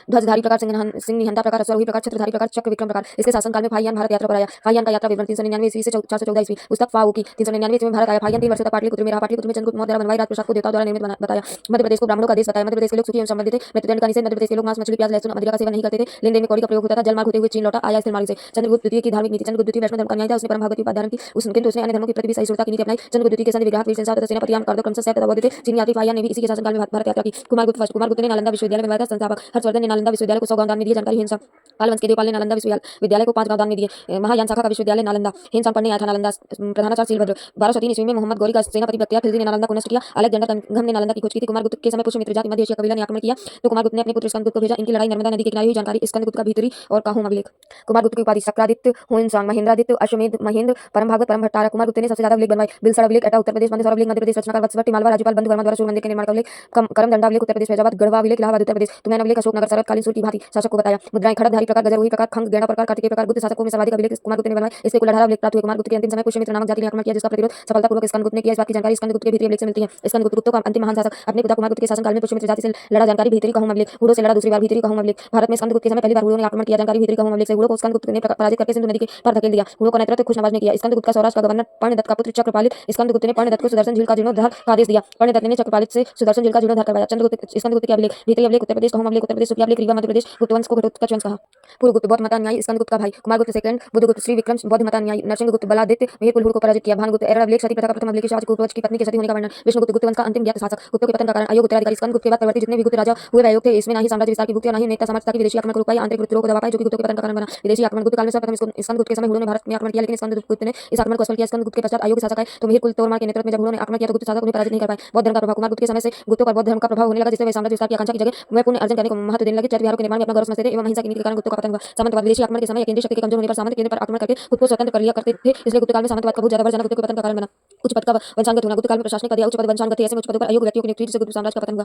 ध्वजधारी प्रकार सिंह निहंता प्रकार अश्वरोही प्रकार छत्रधारी प्रकार चक्र विक्रम प्रकार इसके शासनकाल में फाहियान भारत यात्रा पर आया फाहियान का यात्रा विवरण 399 ईस्वी से 414 ईस्वी पुस्तक फाऊकी 399 ईस्वी में भारत आया फाहियान 3 वर्षों तक पाटलिपुत्र में रहा पाटलिपुत्र में चंद्रगुप्त मौर्य द्वारा बनवाई राजप्रसाद को देवताओं द्वारा निर्मित बताया मध्य प्रदेश को ब्राह्मणों का देश बताया मध्य प्रदेश के लोग सुखी एवं समृद्ध थे मृत्युदंड का निषेध मध्य प्रदेश के लोग मांस मछली प्याज लहसुन मदिरा का सेवन नहीं करते थे लेन देन में कौड़ी का प्रयोग होता था जल मार्ग होते हुए चीन लौटा आया स्थिर मार्ग से चंद्रगुप्त द्वितीय की धार्मिक नीति चंद्रगुप्त द्वितीय वैष्णव धर्म का न्याय था उसने परम भागवत की उपाधि धारण की किंतु उसने अन्य धर्मों के प्रति भी सहिष्णुता की नीति अपनाई चंद्रगुप्त द्वितीय के संत विग्रह वीर संसार तथा सेनापति आम कारदो क्रमशः सैयद तथा बौद्ध थे चीनी यात्री फाहियान ने भी इसी के शासनकाल में भारत यात्रा की कुमारगुप्त ने नालंदा विश्वविद्यालय में बनवाया था संस्थापक हर्षवर्धन ने नालंदा विश्वविद्यालय को 100 गांव दान में दिए जानकारी हिंसा कालवंश के देवपाल ने नालंदा विश्वविद्यालय को 5 गांव दान में दिए महायान शाखा का विश्वविद्यालय नालंदा हिंसा पढ़ने आया था नालंदा प्रधानाचार्य सीलभद्र 1203 ईस्वी में मोहम्मद गौरी का सेनापति बख्तियार खिलजी ने नालंदा को नष्ट किया अलेक्जेंडर घम ने नालंदा की खोज की थी कुमारगुप्त के समय पुष्यमित्र जाति मध्य एशिया कबीला ने आक्रमण किया तो कुमारगुप्त ने अपने पुत्र स्कंदगुप्त को भेजा इनकी लड़ाई नर्मदा नदी के किनारे हुई जानकारी स्कंदगुप्त का भीतरी और काहू अभिलेख कुमारगुप्त की उपाधि शक्रादित्य होइनसांग महेंद्रादित्य अश्वमेध महेंद्र परम भागवत परम भट्टारक कुमारगुप्त ने सबसे ज्यादा अभिलेख बनवाए बिलसर अभिलेख एटा उत्तर प्रदेश मंदसौर अभिलेख मध्य प्रदेश रचनाकार वत्सवटी मालवा राज्यपाल बंधु वर्मा द्वारा सूर्य मंदिर के निर्माण का अभिलेख करम दंडा अभिलेख उत्तर प्रदेश फैजाबाद गढ़वा अभिलेख इलाहाबाद उत्तर प्रदेश तुमैन अभिलेख अशोकनगर शरतकालीन सूर्य की भांति शासक को बताया मुद्राएं खड़कधारी प्रकार गजरवही प्रकार खंग गेंडा प्रकार कार्तिकेय प्रकार गुप्त शासकों में सर्वाधिक अभिलेख कुमारगुप्त ने बनवाए इसके कुल 18 अभिलेख प्राप्त हुए कुमारगुप्त के अंतिम समय पुष्यमित्र नामक जाति ने आक्रमण किया जिसका प्रतिरोध सफलतापूर्वक स्कंदगुप्त ने किया इस बात की जानकारी स्कंदगुप्त के भीतरी अभिलेख से मिलती है स्कंदगुप्त का अंतिम महान शासक अपने पिता कुमारगुप्त के शासनकाल में पुष्यमित्र जाति से लड़ा जानकारी भीतरी कहूं अभिलेख हुड़ों से लड़ा दूसरी बार भीतरी कहूं अभिलेख भारत में स्कंदगुप्त के समय पहली बार हुड़ों ने आक्रमण किया जानकारी भीतरी कहूं अभिलेख से हुड़ों को स्कंदगुप्त ने पराजित करके सिंधु नदी के पार धकेल दिया हुड़ों का नेतृत्व खुशनवाज ने किया स्कंदगुप्त का सौराष्ट्र का गवर्नर पर्णदत्त का पुत्र चक्रपालित स्कंदगुप्त ने पर्णदत्त को सुदर्शन झील का जीर्णोद्धार का आदेश दिया पर्णदत्त ने चक्रपालित से सुदर्शन झील का जीर्णोद्धार करवाया स्कंदगुप्त के अभिलेख भीतरी अभिलेख उत्तर प्रदेश कहूं अभिलेख उत्तर प्रदेश सुफी अभिलेख रीवा मध्य प्रदेश गुप्त वंश को घटोत्कच वंश कहा पूर्व गुप्त बौद्ध मतानुयायी स्कंदगुप्त का भाई कुमारगुप्त सेकंड बुद्धगुप्त श्री विक्रम बौद्ध मतानुयायी नरसिंहगुप्त बलादित्य मेहरकुल हुड़ को पराजित किया भानुगुप्त एरर अभिलेख सती प्रथा का प्रथम अभिलेख शाहजगूपवंश की पत्नी के सती होने का वर्णन विष्णुगुप्त गुप्त वंश का अंतिम ज्ञात शासक गुप्तों के पतन का कारण अयोग उत्तराधिकारी स्कंदगुप्त के बाद परवर्ती जितने भी गुप्त राजा हुए वह अयोग थे इसमें ना ही साम्राज्य विस्तार की भुक्ति और ना ही नेता सामर्थ्य की विदेशी आक्रमण को रोक पाई आंतरिक विद्रोह को दबा पाए जो कि गुप्तों के पतन का कारण बना विदेशी आक्रमण गुप्त काल में सर्वप्रथम स्कंदगुप्त के समय हुड़ों ने भारत में आक्रमण किया लेकिन स्कंदगुप्त ने इस आक्रमण को असफल किया स्कंदगुप्त के पश्चात अयोग शासक आए तो मेहरकुल तोरमार के नेतृत्व में जब हुड़ों ने आक्रमण किया तो गुप्त शासक उन्हें पराजित नहीं कर पाए बौद्ध धर्म का प्रभाव कुमारगुप्त के समय से गुप्तों पर बौद्ध धर्म का प्रभाव होने लगा जिससे वे साम्राज्य विस्तार की आकांक्षा की जगह वह पुण्य अर्जन करने को महत्व देने लगे चैत्य विहारों के निर्माण में अपना गौरव समझते थे एवं अहिंसा की नीति के कारण गुप्तों का पतन हुआ सामंतवाद विदेशी आक्रमण के समय केंद्रीय शक्ति के कमजोर होने पर सामंत केंद्र पर आक्रमण करके खुद को स्वतंत्र कर लिया करते थे इसलिए गुप्त काल में सामंतवाद का बहुत ज्यादा बढ़ जाना गुप्तों के पतन का कारण बना उच्च पद का वंशांगत होना गुप्त काल में प्रशासनिक पद या उच्च पद वंशांगत थे ऐसे में उच्च पदों पर अयोग्य व्यक्तियों की नियुक्ति जिससे गुप्त साम्राज्य का पतन हुआ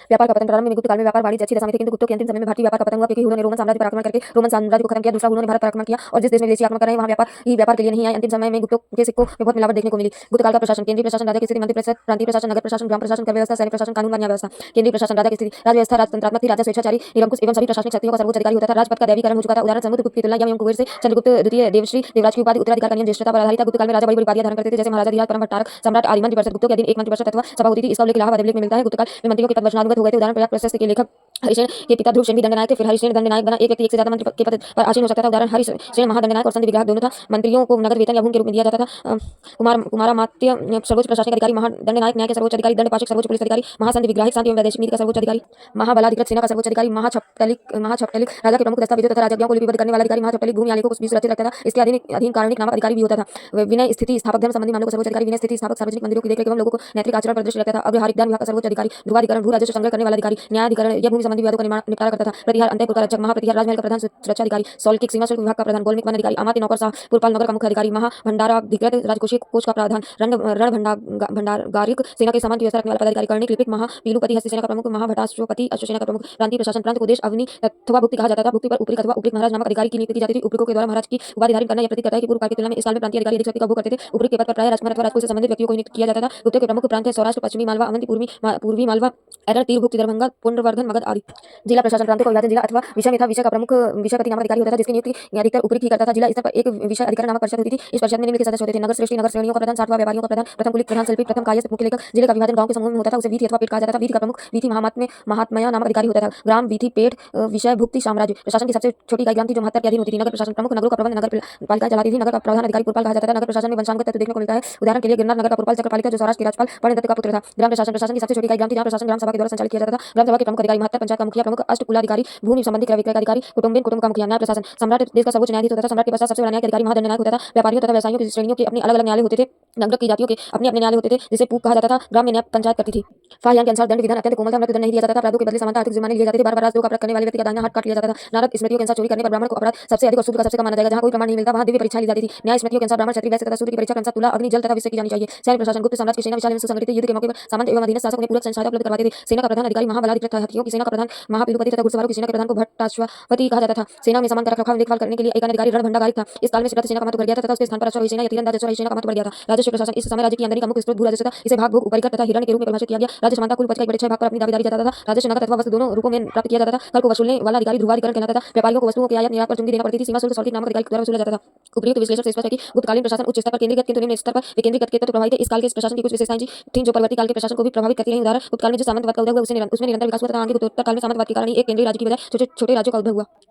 व्यापार का पतन प्रारंभ में गुप्त काल में व्यापार वाणिज्य अच्छी दशा में थे किंतु गुप्तों के अंतिम समय में भारतीय व्यापार का पतन हुआ क्योंकि हुड़ों ने रोमन साम्राज्य पर आक्रमण करके रोमन साम्राज्य को खत्म किया दूसरा हुड़ों ने भारत पर आक्रमण किया और जिस देश में विदेशी आक्रमण कर रहे हैं वहां व्यापार के लिए नहीं आए अंतिम समय में गुप्तों के सिक्कों में बहुत मिलावट देखने को मिली गुप्त काल का प्रशासन केंद्रीय प्रशासन राजा की स्थिति मंत्री परिषद प्रांतीय प्रशासन नगर प्रशासन ग्राम प्रशासन कर व्यवस्था सैनिक प्रशासन कानून व न्याय व्यवस्था केंद्रीय प्रशासन राजा की स्थिति राज व्यवस्था राजतंत्रात्मक थी राजा स्वेच्छाचारी निरंकुश एवं सभी प्रशासनिक शक्तियों का सर्वोच्च अधिकारी होता था राजपद का दैवीकरण हो चुका था उदाहरण समुद्रगुप्त की तुलना यम कुबेर से चंद्रगुप्त द्वितीय देवश्री देवराज की उपाधि उत्तराधिकार का नियम ज्येष्ठता पर आधारित था गुप्त काल में राजा बड़ी बड़ी उपाधियां धारण करते थे जैसे महाराजा धीराज परम भट्टारक सम्राट आदि मंत्री परिषद गुप्तों के अधीन एक मंत्री परिषद अथवा सभा होती थी इसका उल्लेख इलाहाबाद अभिलेख में मिलता है गुप्त काल में मंत्रियों के पद वचनानुगत हो गए थे उदाहरण पर्याप्त प्रशस्ति के लेखक हरिसेन के पिता ध्रुव सेन भी दंडनायक थे फिर हरिसेन दंडनायक बना एक व्यक्ति एक से ज्यादा मंत्री के पद पर आसीन हो सकता था उदाहरण हरिसेन महादंडनायक और संधि विग्राहक दोनों था मंत्रियों को नगद वेतन या भूमि के रूप में दिया जाता था कुमारामात्य सर्वोच्च प्रशासनिक अधिकारी महादंडनायक न्याय के सर्वोच्च अधिकारी दंडपाशक सर्वोच्च पुलिस अधिकारी महासंधि विग्राहक शांति एवं वैदेशिक नीति का सर्वोच्च अधिकारी महाबलाधिकृत सेना का सर्वोच्च अधिकारी महाछपटलिक राजा के प्रमुख दस्तावेजों तथा राजज्ञों को लिपिबद्ध करने वाला अधिकारी महाछपटलिक भूमि आलेखों को भी सुरक्षित रखता था इसके अधीन कारणिक नामक अधिकारी भी होता था विनय स्थिति स्थापक धर्म संबंधी मामलों को सर्वोच्च अधिकारी विनय स्थिति स्थापक सार्वजनिक मंदिरों की देखरेख एवं लोगों को नैतिक आचरण पर दृष्टि रखता था अग्रहारिक दान विभाग का सर्वोच्च अधिकारी ध्रुवाधिकरण भू राजस्व संग्रह करने वाला अधिकारी न्यायाधिकरण यह भूमि संबंधी विवादों का निपटारा करता था प्रतिहार अंतःपुर का रक्षक महाप्रतिहार राजमहल का प्रधान सुरक्षा अधिकारी सौल्किक सीमा शुल्क विभाग का प्रधान गोलमिक वन अधिकारी अमात्य नौकर साह पुरपाल नगर का मुख्य अधिकारी महाभंडाराधिकृत राजकोषीय कोष का प्रधान रण भंडागारिक सेना के सामान की व्यवस्था रखने वाला पदाधिकारी कर्णिक लिपिक महापीलुपति हस्त सेना का प्रमुख महाभटाश्वपति अश्वसेना का प्रमुख प्रांतीय प्रशासन प्रांत को देश अवनी अथवा भुक्ति कहा जाता था भुक्ति पर उपरी अथवा उपरी महाराज नामक अधिकारी की नियुक्ति की जाती थी उपरिकों के द्वारा महाराज की उपाधि धारण करना यह प्रतीत करता है कि पूर्व काल की तुलना में इस काल में प्रांतीय अधिकारी अधिक शक्ति का उपभोग करते थे उपरी के पद पर प्राय राजकुमार अथवा राजकुल से संबंधित व्यक्तियों को नियुक्त किया जाता था गुप्तों के प्रमुख प्रांत सौराष्ट्र पश्चिमी मालवा अवंती पूर्वी मालवा एरर तीर भुक्ति दरभंगा पुंडवर्धन मगध आदि जिला प्रशासन प्रांतों का विभाजन जिला अथवा विषय में था विषय का प्रमुख विषयपति नामक अधिकारी होता था जिसकी नियुक्ति अधिकतर उपरी ही करता था जिला स्तर पर एक विषय अधिकारी नामक परिषद होती थी इस परिषद में निम्न के सदस्य होते थे नगर श्रेष्ठी नगर श्रेणियों का प्रधान सातवां व्यापारियों का प्रधान प्रथम कुलिक प्रधान शिल्पी प्रथम कायस्थ मुख्य लेखक जिले का विभाजन गांव के समूह में होता था उसे वीथी अथवा पेट कहा जाता था वीथी का प्रमुख वीथी महात्मया नामक अधिकारी होता था ग्राम वीथी पेट विषय भुक्ति साम्राज्य प्रशासन की सबसे छोटी इकाई ग्राम थी जो महत्तर के अधीन होती थी नगर प्रशासन प्रमुख नगरों का प्रबंध नगर पालिका चलाती थी नगर का प्रधान अधिकारी पुरपाल कहा जाता था नगर प्रशासन में वंशानुगत तत्व देखने को मिलता है उदाहरण के लिए गिरनार नगर का पुरपाल चक्रपालिका जो सौराष्ट्र के राज्यपाल पर्णदत्त का पुत्र था ग्राम प्रशासन की सबसे छोटी इकाई ग्राम थी जहाँ प्रशासन ग्राम सभा के द्वारा संचालित किया जाता था ग्राम सभा के प्रमुख अधिकारी महत्तर पंचायत का मुखिया प्रमुख अष्टकुलाधिकारी भूमि संबंधी क्रय विक्रय का अधिकारी कुटुंबिन कुटुंब का मुखिया न्याय प्रशासन सम्राट देश का सर्वोच्च न्यायाधीश होता था सम्राट के पश्चात सबसे बड़ा न्याय अधिकारी महादंडनायक होता था व्यापारियों तथा व्यवसायियों की श्रेणियों के अपने अलग अलग न्यायालय होते थे नगरक की जातियों के अपने अपने न्यायालय होते थे जिसे पूक कहा जाता था ग्राम में न्याय पंचायत करती थी फाहियान के अनुसार दंड विधान अत्यंत कोमल था मृत्युदंड नहीं दिया जाता था अपराधों के बदले समानता आर्थिक जुर्माने लिए जाते थे बार राजद्रोह का अपराध करने वाले व्यक्ति का दाहिना हाथ काट लिया जाता था नारद स्मृतियों के अनुसार चोरी करने पर ब्राह्मण को अपराध सबसे अधिक और शूद्र का सबसे कम माना जाएगा जहां कोई प्रमाण नहीं मिलता वहां दिव्य परीक्षा ली जाती थी न्याय स्मृतियों के अनुसार ब्राह्मण क्षत्रिय वैश्य तथा शूद्र की परीक्षा क्रमशः तुला अग्नि जल तथा विषय की जानी चाहिए सैनिक प्रशासन गुप्त साम्राज्य की सेना विशाल एवं सुसंगठित युद्ध के मौके पर सामंत एवं अधीनस्थ शासक उन्हें पूरक संसाधन उपलब्ध करवाते थे सेना का प्रधान अधिकारी महाबलाधिकृत था हथियों की सेना का प्रधान महापिलुपति तथा घुड़सवारों की सेना के प्रधान को भट्टाश्वपति कहा जाता था। सेना में सामान का रखरखाव देखभाल करने के लिए एक अधिकारी रणभंडारकारी था। इस काल में रथ सेना का महत्व बढ़ गया था तथा उसके स्थान पर अश्वारोही सेना या तीरंदाज अश्वारोही सेना का महत्व बढ़ गया था। राजस्व प्रशासन इस समय राज्य की आमदनी का मुख्य स्रोत भू राजस्व था। इसे भाग भोग उपरिकर तथा हिरण्य के रूप में परिभाषित किया गया। राज्य समानता कुल उपज का एक बड़े 6 भाग पर अपनी दावेदारी जताता था। राजस्व नगद अथवा वस्तु दोनों रूपों में प्राप्त किया जाता था। कर को वसूलने वाला अधिकारी ध्रुवाधिकरण कहलाता था। व्यापारियों को वस्तुओं के आयात निर्यात पर चुंगी देना पड़ती थी। सीमा शुल्क सौलिक नामक अधिकारी द्वारा वसूला जाता था। उपयुक्त विश्लेषण से स्पष्ट है कि गुप्तकालीन प्रशासन उच्च स्तर पर केंद्रीकृत किंतु निम्न स्तर पर विकेंद्रीकृत के तत्व प्रभावित थे। इस काल के प्रशासन की कुछ विशेषताएं थीं जो परवर्ती काल के प्रशासन को भी प्रभावित करती रहीं। उदाहरण गुप्तकाल में जो सामंतवाद का उदय हुआ उसमें निरंतर विकास हुआ तथा आगे गुप्तोत्तर काल में सामंतवाद के कारण ही एक केंद्रीय राज्य की बजाय छोटे छोटे राज्यों का उद्भव हुआ।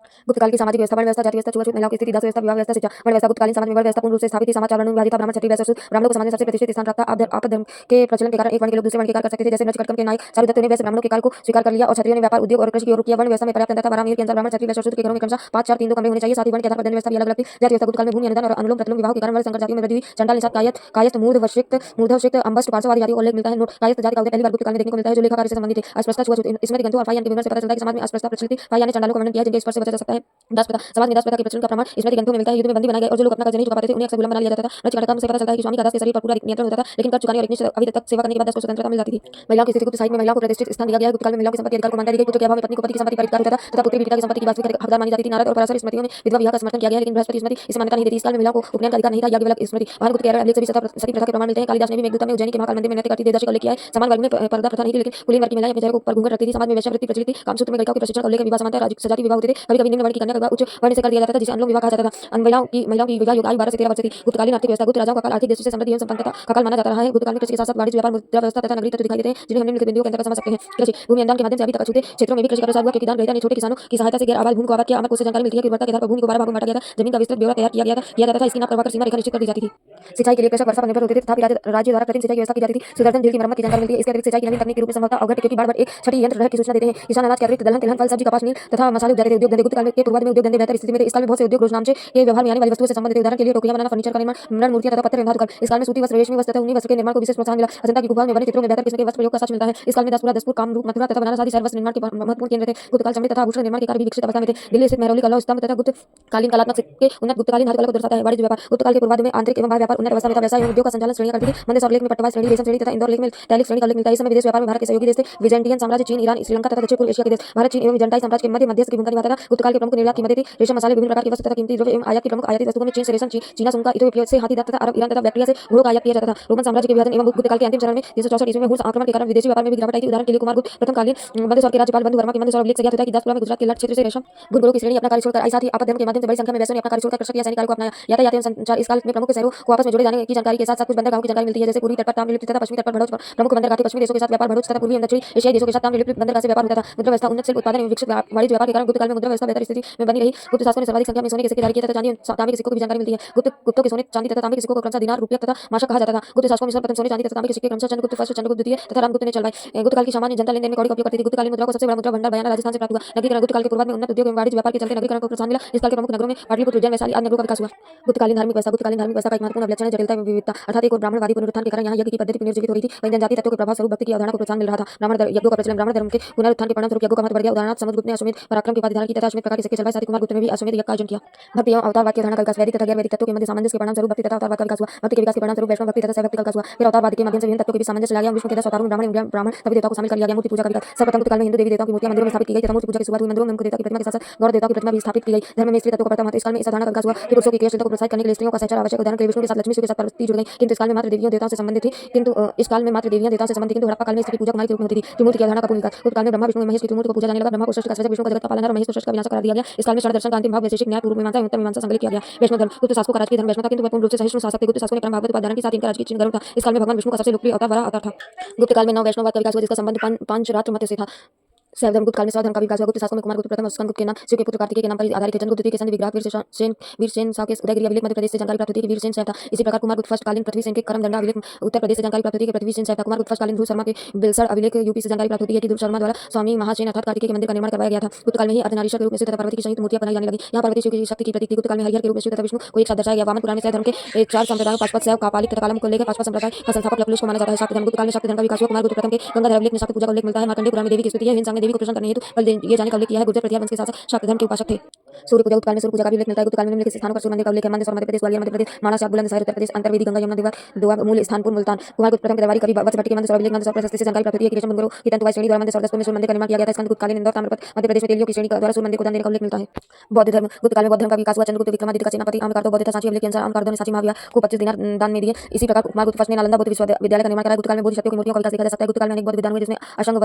गुप्तकाल की सामाजिक व्यवस्था वर्ण व्यवस्था जाति व्यवस्था छुआछूत महिलाओं की स्थिति दास व्यवस्था विवाह व्यवस्था शिक्षा वर्ण व्यवस्था गुप्तकालीन समाज में वर्ण व्यवस्था पूर्ण रूप से स्थापित थी। समाज 4 वर्णों में विभाजित था। ब्राह्मण क्षत्रिय वैश्य शूद्र। ब्राह्मणों को समाज में सबसे प्रतिष्ठित स्थान प्राप्त था। आपद धर्म के प्रचलन के कारण एक वर्ण के लोग दूसरे वर्ण के कार्य कर सकते थे। जैसे नचकटकम के नायक चारुदत्त ने वैसे ब्राह्मणों के काल को स्वीकार कर लिया और क्षत्रियों ने व्यापार उद्योग और कृषि की ओर रुख किया। वर्ण व्यवस्था में पर्याप्त अंतर था। बारहवीं के अनुसार ब्राह्मण क्षत्रिय वैश्य शूद्र के घरों में क्रमशः 5 4 3 2 कमरे होने चाहिए। साथ ही वर्ण के आधार पर दंड व्यवस्था भी अलग अलग थी। जाति व्यवस्था गुप्तकाल में भूमि अनुदान और अनुलोम प्रतिलोम विवाह के कारण वर्ण संकर जातियों में वृद्धि हुई। चंडाल निषाद कायस्थ मूर्धवशिक्त अंबस्ट पार्श्व आदि जातियों का उल्लेख मिलता है। कायस्थ जाति का उदय पहली बार गुप्तकाल में देखने को मिलता है जो लेखा कार्य से संबंधित है। अस्पृश्यता छुआछूत इसमें ग्रंथों और फाइयान के विवरण से पता चलता है कि समाज में अस्पृश्यता प्रचलित थी। फाइयान ने चंडालों का वर्णन किया जिनके स्पर्श से बचा जा सकता है। दास प्रथा समाज में दास प्रथा के प्रचलन का प्रमाण स्मृति ग्रंथों में मिलता है। युद्ध में बंदी बनाए गए और जो लोग अपना कर्ज नहीं चुका पाते थे उन्हें अक्सर गुलाम बना लिया जाता था। नचकटकम से पता चलता है कि स्वामी का दास के शरीर पर पूरा नियंत्रण होता था लेकिन कर चुकाने और एक निश्चित अवधि तक सेवा करने के बाद दास को स्वतंत्रता मिल जाती थी। महिलाओं की स्थिति गुप्त साहित्य में महिलाओं को प्रतिष्ठित स्थान दिया गया है। गुप्तकाल में महिलाओं की संपत्ति अधिकार को मान्यता दी गई। पुत्र के अभाव में पत्नी को पति की संपत्ति पर अधिकार होता था तथा पुत्री पिता की संपत्ति की वास्तविक हकदार मानी जाती थी। नारद और पराशर स्मृतियों में विधवा विवाह का समर्थन किया गया है लेकिन बृहस्पति स्मृति इसे मान्यता नहीं देती। इस काल में महिलाओं को उपनयन का अधिकार नहीं था। याज्ञवल्क्य स्मृति भानुगुप्त के अभिलेख से भी सती प्रथा के प्रमाण मिलते हैं। कालिदास ने भी मेघदूतम में उज्जैनी के महाकाल मंदिर में नृत्य करती देवदासी का उल्लेख किया है। समान वर्ग में पर्दा प्रथा नहीं थी लेकिन कुलीन वर्ग की महिलाएं अपने चेहरे को ऊपर घूंघट रखती थी। समाज में वैश्यावृत्ति प्रचलित थी। कामसूत्र में गलिकाओं के प्रशिक्षण का उल्लेख है। विवाह समानता सजाती विवाह होते थे। कभी कभी निम्न वर्ण की कन्या का विवाह उच्च वर्ण से कर दिया जाता था जिसे अनुलोम विवाह कहा जाता था। महिलाओं की विवाह योग्य आयु 12 से 13 वर्ष थी। गुप्तकालीन आर्थिक व्यवस्था गुप्त राजाओं का काल आर्थिक दृष्टि से समृद्धि एवं संपन्नता का काल माना जाता रहा है। गुप्तकाल में कृषि के साथ साथ वाणिज्य व्यापार मुद्रा व्यवस्था तथा नगरीय तत्व दिखाई देते हैं जिन्हें हम निम्नलिखित बिंदुओं के अंतर्गत समझ सकते हैं। कृषि भूमि अनुदान के माध्यम से अभी तक अछूते क्षेत्रों में भी कृषि का प्रसार हुआ क्योंकि दान ग्रहीता ने छोटे किसानों की सहायता से गैर आबाद भूमि को आबाद किया। अमर कोश से जानकारी मिलती है कि उर्वरता के आधार पर भूमि को 12 भागों में बांटा गया था। जमीन का विस्तृत ब्यौरा तैयार किया जाता था। इसकी नाप करवाकर सीमा रेखा निश्चित कर दी जाती थी। सिंचाई के लिए कृषक वर्षा पर निर्भर होते थे तथापि राज्य द्वारा कृत्रिम सिंचाई की व्यवस्था की जाती थी। सुदर्शन झील की मरम्मत की जानकारी मिलती है। इसके अतिरिक्त सिंचाई की नवीन तकनीक के रूप में संभवतः अवघट क्योंकि बार एक छठी यंत्र रह की सूचना देते हैं। किसान अनाज के अतिरिक्त दलहन तिलहन फल सब्जी कपास नील तथा मसाले उपजाते थे। उद्योग धंधे गुप्तकाल के पूर्वार्ध में उद्योग धंधे बेहतर स्थिति में थे। इस काल में बहुत से उद्योग रोजनामचे के व्यवहार में आने वाली वस्तुओं से संबंधित थे। उदाहरण के लिए टोकरियां बनाना फर्नीचर का निर्माण मृण मूर्तियां तथा पत्थर निर्माण दुकान। इस काल में सूती वस्त्र रेशमी वस्त्र तथा ऊनी वस्त्र के निर्माण को विशेष प्रोत्साहन मिला। अजंता की गुफाओं में बने चित्रों में बेहतर किस्म के वस्त्र प्रयोग का साक्ष्य मिलता है। इस काल में दसपुर कामरूप मथुरा तथा बनारस आदि शहर वस्त्र निर्माण के महत्वपूर्ण केंद्र थे। गुप्तकाल चमड़े तथा आभूषण निर्माण के कार्य भी विकसित अवस्था में थे। दिल्ली स्थित मेहरौली का लौह स्तंभ तथा गुप्तकालीन कलात्मक सिक्के उन्नत गुप्तकालीन हस्तकला को दर्शाता है। वाणिज्य व्यापार गुप्तकाल के पूर्वार्ध में आंतरिक एवं बाह्य व्यापार उन्नत अवस्था में था। व्यवसाय एवं उद्योग का संचालन श्रेणियां करती थी। मध्य सौर लेख में पट्टवार श्रेणी रेशम श्रेणी तथा इंदौर लेख में तैलिक श्रेणी का उल्लेख मिलता है। इस समय विदेश व्यापार में भारत के सहयोगी देश थे। विजायटियन साम्राज्य चीन ईरान श्रीलंका तथा दक्षिण पूर्व एशिया के देश भारत चीन एवं विजायटाई साम्राज्य के मध्यस्थ की भूमिका निभाता था। गुप्तकाल के प्रमुख निर्यात कीमतें थी। रेशम मसाले विभिन्न प्रकार के वस्त्र तथा कीमती द्रव्य एवं आयात की प्रमुख आयातित वस्तुओं में चीन से रेशम चीना सुनका इथियोपिया से हाथी दांत तथा अरब ईरान तथा बैक्टीरिया से घोड़ों का आयात किया जाता था। रोमन साम्राज्य के विभाजन एवं गुप्तकाल के अंतिम चरण में 364 ईस्वी में हुन आक्रमण के कारण विदेशी व्यापार में भी गिरावट आई थी। उदाहरण के लिए कुमारगुप्त प्रथम कालीन मध्य सौर के राज्यपाल बंधु वर्मा के मध्य सौर अभिलेख से ज्ञात होता है कि 10 में गुजरात के लट क्षेत्र से रेशम बुनकरों की श्रेणी अपना कार्य छोड़कर आई। साथ ही आपद धर्म के माध्यम से बड़ी संख्या में वैश्यों ने अपना कार्य छोड़कर कृषक या सैनिक कार्य को अपनाया। यातायात एवं संचार इस काल में प्रमुख शहरों को आपस में जोड़े जाने की जानकारी के साथ साथ कुछ बंदरगाहों की जानकारी मिलती है। जैसे पूर्वी तट पर ताम्रलिप्त तथा पश्चिमी तट पर भड़ोच प्रमुख बंदरगाह थे। पश्चिमी देशों के साथ व्यापार भड़ोच तथा पूर्वी एवं दक्षिणी एशियाई देशों के साथ ताम्रलिप्त बंदरगाह से व्यापार होता था। मुद्रा व्यवस्था उन्नत शिल्प उत्पादन एवं विकसित वाणिज्य व्यापार के कारण गुप्तकाल में मुद्रा व्यवस्था बेहतर स्थिति में बनी रही। गुप्त शासकों ने सर्वाधिक संख्या में सोने के सिक्के जारी किए तथा चांदी एवं तांबे के सिक्कों की भी जानकारी मिलती है। गुप्तों के सोने चांदी तथा तांबे के सिक्कों को क्रमशः दिनार रुपया तथा माशक कहा जाता था। गुप्त शासकों में सर्वप्रथम सोने चांदी तथा तांबे के सिक्के क्रमशः चंद्रगुप्त फर्स्ट चंद्रगुप्त द्वितीय तथा रामगुप्त ने चलवाए। गुप्तकाल की सामान्य जनता लेनदेन में कौड़ी का उपयोग करती थी। गुप्तकालीन मुद्रा को सबसे बड़ा मुद्रा भंडार बयाना राजस्थान से प्राप्त हुआ। नगरीकरण गुप्तकाल के पूर्वार्ध में उन्नत उद्योग एवं वाणिज्य व्यापार के चलते नगरीकरण को प्रोत्साहन मिला। इस काल के प्रमुख नगरों में पाटलिपुत्र उज्जैन वैशाली आदि नगरों का विकास हुआ। गुप्तकालीन धार्मिक व्यवस्था का एक महत्वपूर्ण अवलक्षण है जटिलता एवं विविधता अर्थात एक और ब्राह्मणवादी पुनरुत्थान के कारण यहाँ यज्ञ की पद्धति पुनर्जीवित हो रही थी। वहीं जनजाति तत्वों के प्रभाव स्वरूप भक्ति की अवधारणा को प्रोत्साहन मिल रहा था। यज्ञों का प्रचलन ब्राह्मण धर्म के पुनरुत्थान के परिणाम स्वरूप यज्ञों का महत्व बढ़ गया। उदाहरणार्थ समुद्रगुप्त ने अश्वमेध पराक्रम की उपाधि धारण की तथा अश्वमेध प्रकार के सिक्के चलवाए। साथ ही कुमारगुप्त ने भी अश्वमेध यज्ञ का आयोजन किया। भक्ति एवं अवतारवाद की अवधारणा का विकास वैदिक तथा गैर वैदिक तत्वों के मध्य सामंजस्य के परिणाम स्वरूप भक्ति तथा अवतारवाद का विकास हुआ। भक्ति के विकास के परिणाम स्वरूप वैष्णव भक्ति तथा शैव भक्ति का विकास हुआ। फिर अवतारवाद के माध्यम से विभिन्न तत्वों के बीच सामंजस्य लाया गया। विष्णु के 10 अवतारों में ब्राह्मण सभी देवताओं को शामिल कर लिया गया। मूर्ति पूजा का विकास सर्वप्रथम गुप्तकाल में हिंदू देवी देवताओं की मूर्तियां मंदिरों में स्थापित की गई तथा मूर्ति पूजा की शुरुआत हुई। मंदिरों में मुख्य देवता की प्रतिमा के साथ साथ गौर देवताओं की प्रतिमा भी स्थापित की गई। धर्म में स्त्री तत्व का बढ़ता महत्व इस काल में इस अवधारणा का विकास हुआ कि पुरुषों की क्रियाशीलता को प्रोत्साहित करने के लिए स्त्रियों का सहचार आवश्यक। उदाहरण के लिए विष्णु के साथ लक्ष्मी शिव के साथ पार्वती जुड़ गई किंतु इस काल में मात्र देवियों देवताओं से संबंधित थी। किंतु हड़प्पा काल में स्त्री पूजा कुमारी के रूप में होती थी। त्रिमूर्ति की अवधारणा का पूर्ण विकास गुप्त काल में ब्रह्मा विष्णु महेश की त्रिमूर्ति को पूजा जाने लगा। ब्रह्मा को सृष्टि का सर्जक, विष्णु को जगत का पालनहार और महेश को सृष्टि का विनाशक करार दिया गया। इस काल में षड दर्शन का अंतिम भाग वैशेषिक न्याय पूर्व मीमांसा एवं उत्तर मीमांसा संकलित किया गया। वैष्णव धर्म गुप्त शासकों का राजकीय धर्म वैष्णव था किंतु वह पूर्ण रूप से सहिष्णु शासक थे। गुप्त शासकों ने परम भागवत उपाधारण के साथ इनका राजकीय चिन्ह गरुड़ था। इस काल में भगवान विष्णु का सबसे लोकप्रिय अवतार वराह अवतार था। गुप्त काल में नव वैष्णववाद का विकास हुआ जिसका संबंध पांचरात्र मत से था। शैव धर्म गुप्त काल में शैव धर्म का विकास हुआ। गुप्त शासकों में कुमारगुप्त प्रथम और स्कंदगुप्त के नाम शिव के पुत्र कार्तिकेय के नाम पर आधारित थे। चंद्रगुप्त द्वितीय के संधि विग्रह वीरसेन शाह के उदयगिरी अभिलेख मध्य प्रदेश से जानकारी प्राप्त होती है कि वीरसेन शैव था। इसी प्रकार कुमारगुप्त फर्स्ट कालीन पृथ्वी सेन के करमदंडा अभिलेख उत्तर प्रदेश से जानकारी प्राप्त होती है कि पृथ्वी सेन शैव था। कुमारगुप्त फर्स्ट कालीन ध्रुव शर्मा के बिलसर अभिलेख यूपी से जानकारी प्राप्त होती है कि ध्रुव शर्मा द्वारा स्वामी महासेन अर्थात कार्तिकेय के मंदिर का निर्माण करवाया गया था। गुप्त काल में ही अर्धनारीश्वर के रूप में शिव तथा पार्वती की संयुक्त मूर्तियां बनाई जाने लगी। यहाँ पार्वती शिव की शक्ति की प्रतीक थी। गुप्त काल में हरिहर के रूप में शिव तथा विष्णु को एक साथ दर्शाया गया। वामन पुराण में शैव धर्म के 4 संप्रदायों पाशुपत शैव कापालिक तथा कालम को लेकर पाशुपत संप्रदाय का संस्थापक लकुलिश को माना जाता है। शाक्त धर्म गुप्त काल में शाक्त धर्म का विकास हुआ। कुमारगुप्त प्रथम के गंगाधर अभिलेख में शाक्त पूजा का उल्लेख मिलता है। मार्कंडेय पुराण में देवी की स्तुति है। हिंद संग ने देवी को प्रसन्न करने हेतु बल दिए जाने का उल्लेख किया है। गुर्जर प्रतिहार वंश के शासक शाक्त धर्म के उपासक थे। सूर्य पूजा गुप्तकाल में सूर्य पूजा का भी उल्लेख मिलता है। गुप्तकाल में निम्नलिखित स्थानों पर सूर्य मंदिर का उल्लेख है: मंदसौर मध्य प्रदेश, ग्वालियर मध्य प्रदेश, मानसा बुलंदशहर उत्तर प्रदेश, अंतर्वेदी गंगा यमुना दोआ मूल स्थानपुर मुल्तान। कुमारगुप्त प्रथम के दरबारी कवि वत्सभट्टी के मंदसौर अभिलेख मंदसौर प्रशस्ति से जानकारी प्राप्त होती है कि रेशम बुनकरों की तंतुवाय श्रेणी द्वारा मंदसौर दसपुर में सूर्य मंदिर का निर्माण किया गया था। स्कंदगुप्तकालीन इंदौर ताम्रपत्र मध्य प्रदेश में तेलियों की श्रेणी द्वारा सूर्य मंदिर को दान देने का उल्लेख मिलता है। बौद्ध धर्म गुप्तकाल में बौद्ध धर्म का विकास हुआ। चंद्रगुप्त विक्रमादित्य का सेनापति आम्रकार्तो बौद्ध था। सांची अभिलेख के अनुसार आम्रकार्तो ने सांची महाविहार को 25 दिनार दान में दिए। इसी प्रकार कुमारगुप्त फर्स्ट ने नालंदा बौद्ध विश्वविद्यालय का निर्माण कराया। गुप्तकाल में बोधि शक्तियों की मूर्तियों का विकास देखा जा सकता है। गुप्तकाल में अनेक बौद्ध विद्वान हुए जिसमें अशंग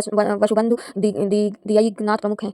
वसुबंधु दिगनाथ प्रमुख हैं।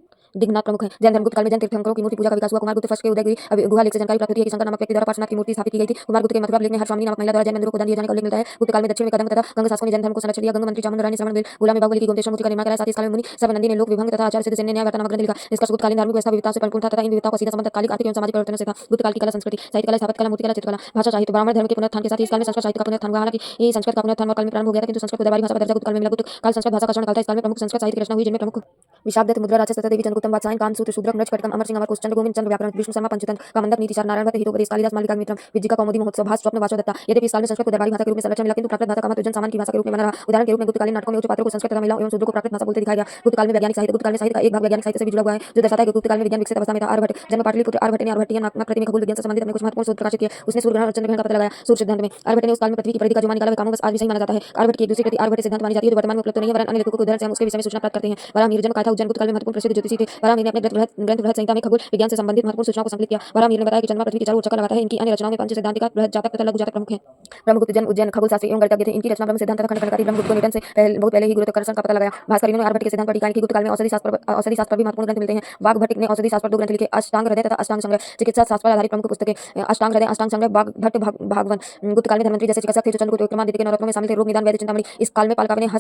जैन धर्म गुप्तकाल में जैन तीर्थंकरों की मूर्ति पूजा का विकास हुआ। कुमारगुप्त फर्स्ट के उदय गुहा लेख से जानकारी प्राप्त होती है कि शंकर नामक व्यक्ति द्वारा पार्श्वनाथ की मूर्ति स्थापित की गई थी। कुमारगुप्त के मथुरा लेख में हर्षवामिनी नामक महिला द्वारा जैन मंदिरों को दान दिए जाने का उल्लेख मिलता है। गुप्तकाल में दक्षिण में कदंब तथा गंग शासकों ने जैन धर्म को संरक्षण दिया। गंग मंत्री चामुंड राय ने श्रवण बेल गुलाम में बाहुबली की गोमतेश्वर मूर्ति का निर्माण कराया। साथ ही इस काल में मुनि सर्वनंदी ने लोक विभंग तथा आचार्य सिद्धसेन ने न्याय वार्ता नामक ग्रंथ लिखा। निष्कर्ष गुप्तकालीन धार्मिक व्यवस्था विविधता से परिपूर्ण था तथा इन विविधताओं का सीधा संबंध कालिक आर्थिक एवं सामाजिक परिवर्तनों से था। गुप्तकाल की कला संस्कृति साहित्य कला स्थापत्य कला मूर्तिकला चित्रकला भाषा साहित्य ब्राह्मण धर्म के पुनरुत्थान के साथ ही इस काल में संस्कृत साहित्य का पुनरुत्थान हुआ। हालांकि ये संस्कृत का पुनरुत्थान काल में प्रारंभ हो गया था किंतु संस्कृत को दरबारी भाषा का दर्जा गुप्तकाल में मिला। गुप्तकाल संस्कृत भाषा का स्वर्णकाल था। इस काल में प्रमुख संस्कृत साहित्य की रचना हुई जिनमें प्रमुख विशाखदत्त, मुद्रा राक्षस तथा देवी चंद्रगुप्तम, वात्स्यायन, कामसूत्र, शूद्रक, नच, कटकम, अमर सिंह, अमर कुश, चंद्र गोविंद, चंद्र व्याकरण, विष्णु शर्मा, पंचतंत्र, कामंदक, नीतिशार, नारायण भट्ट, हितोपदेश, कालिदास, मालिका मित्रम, विज्जिका, कौमुदी, महोत्सव, भास, स्वप्न, वासवदत्ता। यद्यपि इस काल में संस्कृत को दरबारी भाषा के रूप में संरक्षण मिला किंतु प्राकृत भाषा का महत्व जन सामान्य की भाषा के रूप में बना रहा। उदाहरण के रूप में गुप्तकालीन नाटकों में उच्च पात्रों को संस्कृत तथा महिलाओं एवं शूद्रों को प्राकृत भाषा बोलते दिखाया गया। गुप्तकाल में वैज्ञानिक साहित्य गुप्तकाल में साहित्य का एक भाग वैज्ञानिक साहित्य से भी जुड़ा हुआ है जो दर्शाता है कि गुप्तकाल में विज्ञान विकसित अवस्था में था। आर्यभट्ट जन्म पाटलिपुत्र। आर्यभट्ट ने आर्यभट्टीय नामक खगोल विज्ञान से संबंधित अपने कुछ महत्वपूर्ण शोध प्रकाशित किए। उसने सूर्य ग्रहण और चंद्र ग्रहण का पता लगाया। सूर्य सिद्धांत में आर्यभट्ट ने उस काल में पृथ्वी की परिधि का जो मान निकाला वह कामों आज विषय माना जाता है। आर्यभट्ट की एक दूसरी कृति आर्यभट्ट सिद्धांत मानी जाती है जो वर्तमान में उपलब्ध नहीं है वरन अन्य लेखकों के उदाहरण से हम उसके विषय में सूचना प्राप्त करते हैं। वराहमिहिर जन्म कायथा उज्जैन। गुप्तकाल में महत्वपूर्ण प्रसिद्ध ज्योतिषी थे। वराहमिहिर ने अपने ग्रंथ बृहत संहिता में खगोल विज्ञान से संबंधित महत्वपूर्ण सूचनाओं को संकलित किया। वराहमिहिर ने बताया कि चंद्रमा पृथ्वी के चारों ओर चक्कर लगाता है। इनकी अन्य रचनाओं में पंच सिद्धांतिका, बृहत जातक तथा लघु जातक प्रमुख हैं। ब्रह्मगुप्त जन्म उज्जैन खगोल शास्त्री एवं गणितज्ञ थे। इनकी रचना ब्रह्म सिद्धांत तथा खंडन ब्रह्मगुप्त को न्यूटन से बहुत पहले ही गुरुत्वाकर्षण का पता लगाया। भास्कर इन्होंने आर्यभट्ट के सिद्धांत पर टीका की। गुप्तकाल में औषधि शास्त्र पर भी महत्वपूर्ण ग्रंथ मिलते हैं। वाग्भट ने औषधि शास्त्र पर 2 ग्रंथ लिखे: अष्टांग हृदय तथा अष्टांग संग्रह। चिकित्सा शास्त्र पर आधारित प्रमुख पुस्तकें: अष्टांग हृदय, अष्टांग संग्रह, वाग्भट, भागवन। गुप्तकाल में धनवंतरी जैसे चिकित्सक थे जो चंद्रगुप्त विक्रमादित्य के नवरत्नों में शामिल थे। रोग निदान, वैद्य, चिंतामणि। इस काल में पालकाव्य ने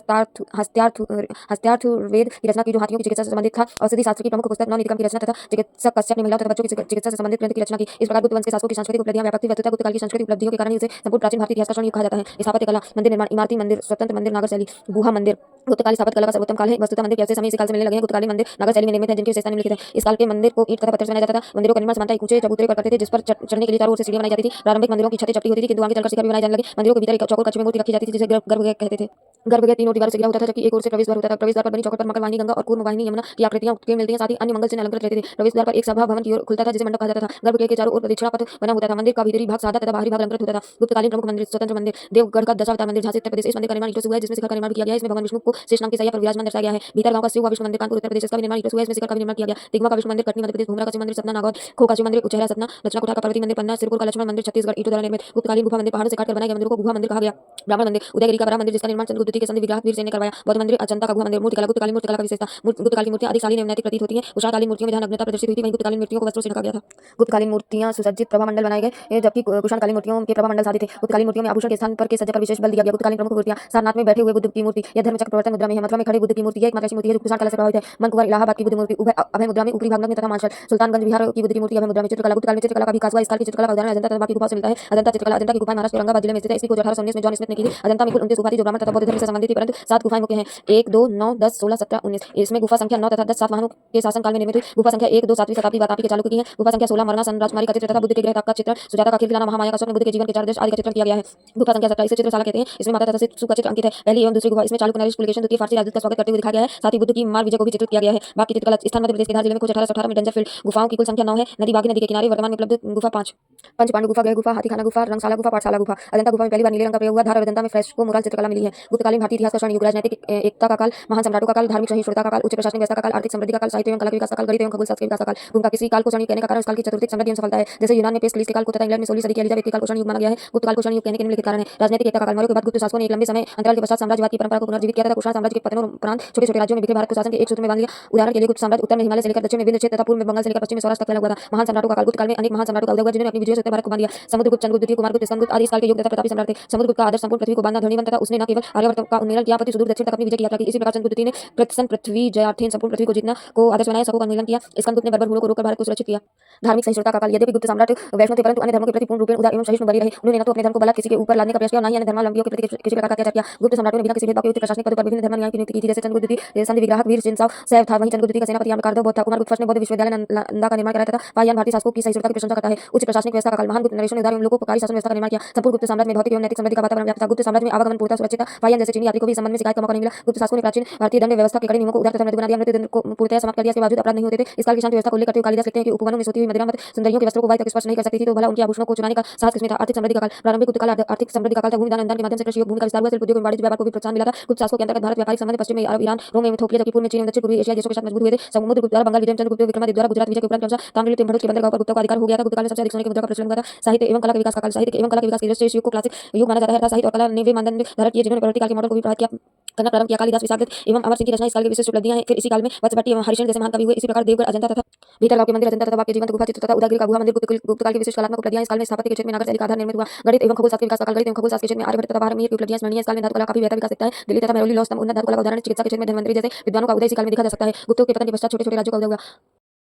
हस्त्यार्थवेद की रचना की जो हाथियों की चिकित्सा से संबंधित था। औषधि शास्त्र की प्रमुख पुस्तक नवनीतिकम की रचना तथा चिकित्सक कश्यप ने महिलाओं तथा बच्चों की चिकित्सा से संबंधित ग्रंथ की रचना की। इस प्रकार गुप्त वंश के शासकों की सांस्कृतिक उपलब्धियां व्यापक थी। वस्तुतः गुप्तकाल की सांस्कृतिक उपलब्धियों के कारण ही उसे संपूर्ण प्राचीन भारतीय इतिहास का स्वर्णयुग कहा जाता है। स्थापत्य कला, मंदिर निर्माण, इमारती मंदिर, स्वतंत्र मंदिर, नागर शैली, गुहा मंदिर। गुप्तकाली स्थापत्य कला का सर्वोत्तम काल है। वस्तुतः मंदिर के समय इसी काल से मिलने लगे हैं। गुप्तकालीन मंदिर नागर शैली में निर्मित हैं जिनकी विशेषता निम्नलिखित है। इस काल के मंदिर को ईंट तथा पत्थर से बनाया जाता था। मंदिरों का निर्माण समानतः एक ऊंचे चबूतरे पर करते थे जिस पर चढ़ने के लिए चारों ओर से सीढ़ियां बनाई जाती थी। प्रारंभिक मंदिरों की छतें चपटी होती थी किंतु आगे चलकर शिखर भी बनाए जाने लगे। मंदिरों के भीतर एक चौकोर कक्ष में मूर्ति रखी जाती थी जिसे गर्भगृह कहते थे। गर्भगृह 3 दीवारों से घिरा होता था जबकि एक ओर से प्रवेश द्वार होता था। प्रवेश द्वार पर बनी चौखट पर मकर वाहिनी, गंगा और कूर्म वाहिनी, यमुना की आकृतियां मिलती हैं। साथ ही अन्य मंगल चिन्ह अलंकृत रहते थे। प्रवेश द्वार पर एक सभा भवन की ओर खुलता था जिसे मंडप कहा जाता था। गर्भगृह के चारों ओर प्रदक्षिणा पथ बना होता था। मंदिर का भीतरी भाग सादा तथा बाहरी भाग अलंकृत होता था। गुप्तकालीन प्रमुख मंदिर: स्वतंत्र मंदिर देवगढ़ का दशावतार मंदिर झांसी उत्तर प्रदेश। इस मंदिर का निर्माण ईंटों से हुआ है जिसमें शिखर का निर्माण किया गया है। इसमें भगवान विष्णु को शेष नाग की सैया पर विराजमान दर्शाया गया है। भीतर गांव का शिव विष्णु मंदिर कानपुर उत्तर प्रदेश। इसका भी निर्माण ईंटों से हुआ है। इसमें शिखर का भी निर्माण किया गया। दिगवा का विष्णु मंदिर कटनी मध्य प्रदेश। घुमरा का शिव मंदिर सतना नागौर। खो का शिव मंदिर उचेहरा सतना। रचना कुठार का पार्वती मंदिर पन्ना। सिरपुर का लक्ष्मण मंदिर छत्तीसगढ़ ईंटों द्वारा निर्मित। गुप्तकालीन गुफा मंदिर पहाड़ों से काटकर बनाए गए मंदिरों को गुहा मंदिर कहा गया। ब्राह्मण मंदिर: उदयगिरी का बड़ा मंदिर जिसका निर्माण चंद्रगुप्त के संधि विग्रह वीरसेन ने करवाया। बौद्ध मंदिर: अजंता का गुहा मंदिर। मूर्तिकला: गुप्तकालीन मूर्तिकला का विशेषता: गुप्तकाल की मूर्तियां अधिक शालीन एवं नैतिक प्रतीत होती हैं। कुषाणकालीन मूर्तियों में जहां नग्नता प्रदर्शित हुई थी वहीं गुप्तकालीन मूर्तियों को वस्त्रों से ढका गया था। गुप्तकालीन मूर्तियां सुसज्जित प्रभा मंडल बनाए गए जबकि कुषाणकालीन मूर्तियों के प्रभा मंडल सादे थे। गुप्तकालीन मूर्तियों में आभूषण के स्थान पर के सज्जा पर विशेष बल दिया गया। गुप्तकालीन प्रमुख मूर्तियां: सारनाथ में बैठे हुए बुद्ध की मूर्ति, यह धर्मचक्र प्रवर्तन मुद्रा में है। मथुरा में खड़े बुद्ध की मूर्ति, यह एकमात्र ऐसी मूर्ति है जो कुषाण कला से प्रभावित है। मनकुंवर इलाहाबाद की बुद्ध मूर्ति अभय मुद्रा में ऊपरी भाग में तथा मांसल। सुल्तानगंज बिहार की बुद्ध की मूर्ति अभय मुद्रा में। चित्रकला: गुप्तकाल में चित्रकला का विकास हुआ। इस काल की चित्रकला का उदाहरण अजंता तथा बाकी गुफा से मिलता है। अजंता चित्रकला: अजंता की गुफाएं महाराष्ट्र के औरंगाबाद जिले में स्थित है। इसकी खोज 1819 में जॉन स्मिथ ने की थी। अजंता में कुल 29 गुफा थी जो ब्राह्मण तथा बौद्ध धर्म से संबंधित थी परंतु 7 गुफाएं मुख्य हैं: 1, 2, 9, 10, 16, 17, 19। इसमें गुफा संख्या 9 तथा 10 सातवाहनों के शासन काल में निर्मित हुई। गुफा संख्या 1, 2 7वीं शताब्दी वातापी के चालुक्य की है। गुफा संख्या 16 मरना सन राजकुमारी का चित्र तथा बुद्ध के ग्रह का चित्र, सुजाता का खिलखिलाना, महामाया का स्वप्न, बुद्ध के जीवन के 4 दृश्य आदि का चित्रण किया गया है। गुफा संख्या 17 इसे चित्रशाला कहते हैं। इसमें माता तथा शिशु का चित्र अंकित है। पहली एवं दूसरी गुफा इसमें चालुक्य नरेश पुलकेशिन द्वितीय फारसी राजदूत का स्वागत करते हुए दिखाया गया है। साथ ही बुद्ध की मार विजय को भी चित्रित किया गया है। बाकी चित्रकला स्थान मध्य प्रदेश के धार जिले में खोज 1818 में डेंजर फील्ड। गुफाओं की कुल संख्या 9 है। नदी बागी नदी के किनारे वर्तमान में उपलब्ध गुफा 5। पंच पांडु गुफा, गृह गुफा, हाथीखाना गुफा, रंगशाला गुफा, पाठशाला गुफा। अजंता गुफा में पहली बार नीले रंग का प्रयोग हुआ। धार और अजंता में फ्रेस्को मुराल चित्रकला मिली है। गुप्तकालीन भारतीय इतिहास का स्वर्णयुग: राजनीतिक एकता का काल, महान सम्राटों का काल, धार्मिक सहिष्णुता का काल, उच्च प्रशासनिक व्यवस्था का काल, आर्थिक समृद्धि का काल, साहित्य एवं कला के विकास का काल, गणित एवं खगोलशास्त्र के विकास का काल। भूमिका: किसी काल को स्वर्णयुग कहने का कारण उस काल की चतुर्थिक समृद्धि एवं सफलता है। जैसे यूनान में पेस्कलिस के काल को तथा इंग्लैंड में 16वीं सदी की एलिजाबेथ के काल को स्वर्णयुग माना गया है। गुप्तकाल को स्वर्णयुग कहने के निम्नलिखित कारण है: राजनीतिक एकता का काल: मौर्यों के बाद गुप्त शासकों ने एक लंबे समय अंतराल के पश्चात साम्राज्यवाद की परंपरा को पुनर्जीवित किया तथा कुषाण साम्राज्य के पतन उपरांत छोटे छोटे राज्यों में बिखरे भारत को शासन के एक सूत्र में बांध लिया। उदाहरण के लिए गुप्त साम्राज्य उत्तर में हिमालय से लेकर दक्षिण में विंध्य क्षेत्र तथा पूर्व में बंगाल से लेकर पश्चिम में सौराष्ट्र तक फैला हुआ था। महान सम्राटों का काल: गुप्तकाल में अनेक महान सम्राटों का उदय हुआ जिन्होंने अपनी विजयों से उत्तर भारत को बांध लिया। समुद्रगुप्त, चंद्रगुप्त द्वितीय, कुमारगुप्त, स्कंदगुप्त आदि इस काल के योग्य तथा प्रतापी सम्राट थे। समुद्रगुप्त का आदर्श संपूर्ण पृथ्वी को बांधना धरणीवंत तथा उसने न केवल आर्यावर्त का उन्मीलन किया अपितु सुदूर दक्षिण तक अपनी विजय की यात्रा की। इसी प्रकार चंद्रगुप्त ने प्रत्यसन पृथ्वी जयार्थेन संपूर्ण पृथ्वी को जीतना को आदर्श बनाया, सबको उन्मीलन किया। स्कंदगुप्त ने बर्बर हुलों को रोककर भारत को सुरक्षित किया। धार्मिक सहिष्णुता का काल: यद्यपि गुप्त सम्राट वैष्णव थे परंतु अन्य धर्मों के प्रति पूर्ण रूपेण उदार एवं सहिष्णु बने रहे। उन्होंने न तो अपने धर्म को बलात् किसी के ऊपर लादने का प्रयास किया और न ही अन्य धर्मावलंबियों के प्रति किसी प्रकार का अत्याचार किया। गुप्त सम्राटों ने बिना किसी भेदभाव के उच्च प्रशासनिक पदों पर विभिन्न धर्मनुयायियों की नियुक्ति की थी। जैसे चंद्रगुप्त द्वितीय संधि विग्राहक वीर जिनसाव सैव था, वहीं चंद्रगुप्त द्वितीय का सेनापति आम्रकार्तो बौद्ध था। कुमारगुप्त फर्स्ट ने बौद्ध विश्वविद्यालय नालंदा का निर्माण कराया तथा पाहियान भारतीय शासकों की सहिष्णुता की प्रशंसा करता है। उच्च प्रशासनिक व्यवस्था का काल: महान गुप्त नरेशों ने उदार एवं लोकोपकारी शासन व्यवस्था का निर्माण किया। संपूर्ण गुप्त साम्राज्य में भौतिक एवं नैतिक समृद्धि का वातावरण व्याप्त था। गुप्त साम्राज्य में आवागमन पूर्णतः सुरक्षित था। पाहियान जैसे चीनी यात्री को भी इस संबंध में शिकायत का मौका नहीं मिला। गुप्त शासकों ने प्राचीन भारतीय दंड व्यवस्था के कड़े नियमों को उदार तथा मृदु बना दिया। मृत्यु दंड को पूर्णतः समाप्त कर दिया। इसके बावजूद अपराध नहीं होते थे। इस काल की शांति व्यवस्था को उल्लेख करते हुए कालिदास लिखते हैं कि उपवनों में सोती हुई मदिरामत सुंदरियों के वस्त्रों को वायु तक स्पर्श नहीं कर सकती थी, तो भला उनके आभूषणों को चुराने का साहस किसमें था। आर्थिक समृद्धि का काल। प्रारंभिक गुप्त काल आर्थिक समृद्धि का काल था। भूमि दान अनुदान के माध्यम से कृषि योग भूमि का विस्तार हुआ। शिल्प उद्योग एवं वाणिज्य व्यापार को भी प्रोत्साहन मिला था। गुप्त शासकों के अंतर्गत भारत व्यापारिक संबंध पश्चिम में अरब, ईरान, रोम में थोपिया, जबकि पूर्व में चीन एवं दक्षिण पूर्वी एशियाई देशों के साथ मजबूत हुए थे। समुद्रगुप्त द्वारा बंगाल विजय, चंद्रगुप्त विक्रमादित्य द्वारा गुजरात विजय के उपरांत क्रमशः ताम्रलिप्ति एवं भरूच के बंदरगाहों पर गुप्तों का अधिकार हो गया था। गुप्त काल में सबसे अधिक सोने की मुद्रा का प्रचलन हुआ था। साहित्य एवं कला के विकास का काल। साहित्य एवं कला के विकास के दृष्टि से इस युग को क्लासिक युग माना जाता है। साहित्य और कला ने वे मानदंड धारण किए जिन्होंने परवर्ती काल के मॉडल को भी प्रभावित किया करना प्रारंभ किया। कालिदास, विशाखदत्त एवं अमर सिंह की रचना इस काल की विशिष्ट उपलब्धियां हैं। फिर इसी काल में वत्सवटी एवं हरिश्चंद्र जैसे महान कवि हुए। इसी प्रकार देवगढ़, अजंता तथा भीतरगांव के मंदिर, अजंता तथा के जीवंत गुफा चित्र तथा उदयगिरि का गुहा मंदिर गुप्त काल की विशिष्ट कलात्मक उपलब्धियां। इस काल में स्थापत्य के क्षेत्र में नागर शैली का आधार निर्मित हुआ। गणित एवं खगोल शास्त्र के विकास का काल। गणित एवं खगोल शास्त्र के क्षेत्र में आर्यभट्ट तथा बारहमीर की उपलब्धियां स्मरणीय। इस काल में धातु कला का भी बेहतर विकास दिखता है। दिल्ली तथा महरौली लौह स्तंभ उन्नत धातु कला का उदाहरण। चिकित्सा के क्षेत्र में धन्वंतरि जैसे विद्वानों का उदय इसी काल में देखा जा सकता है। गुप्तों के पतन के पश्चात छोटे छोटे राज्यों का उदय हुआ।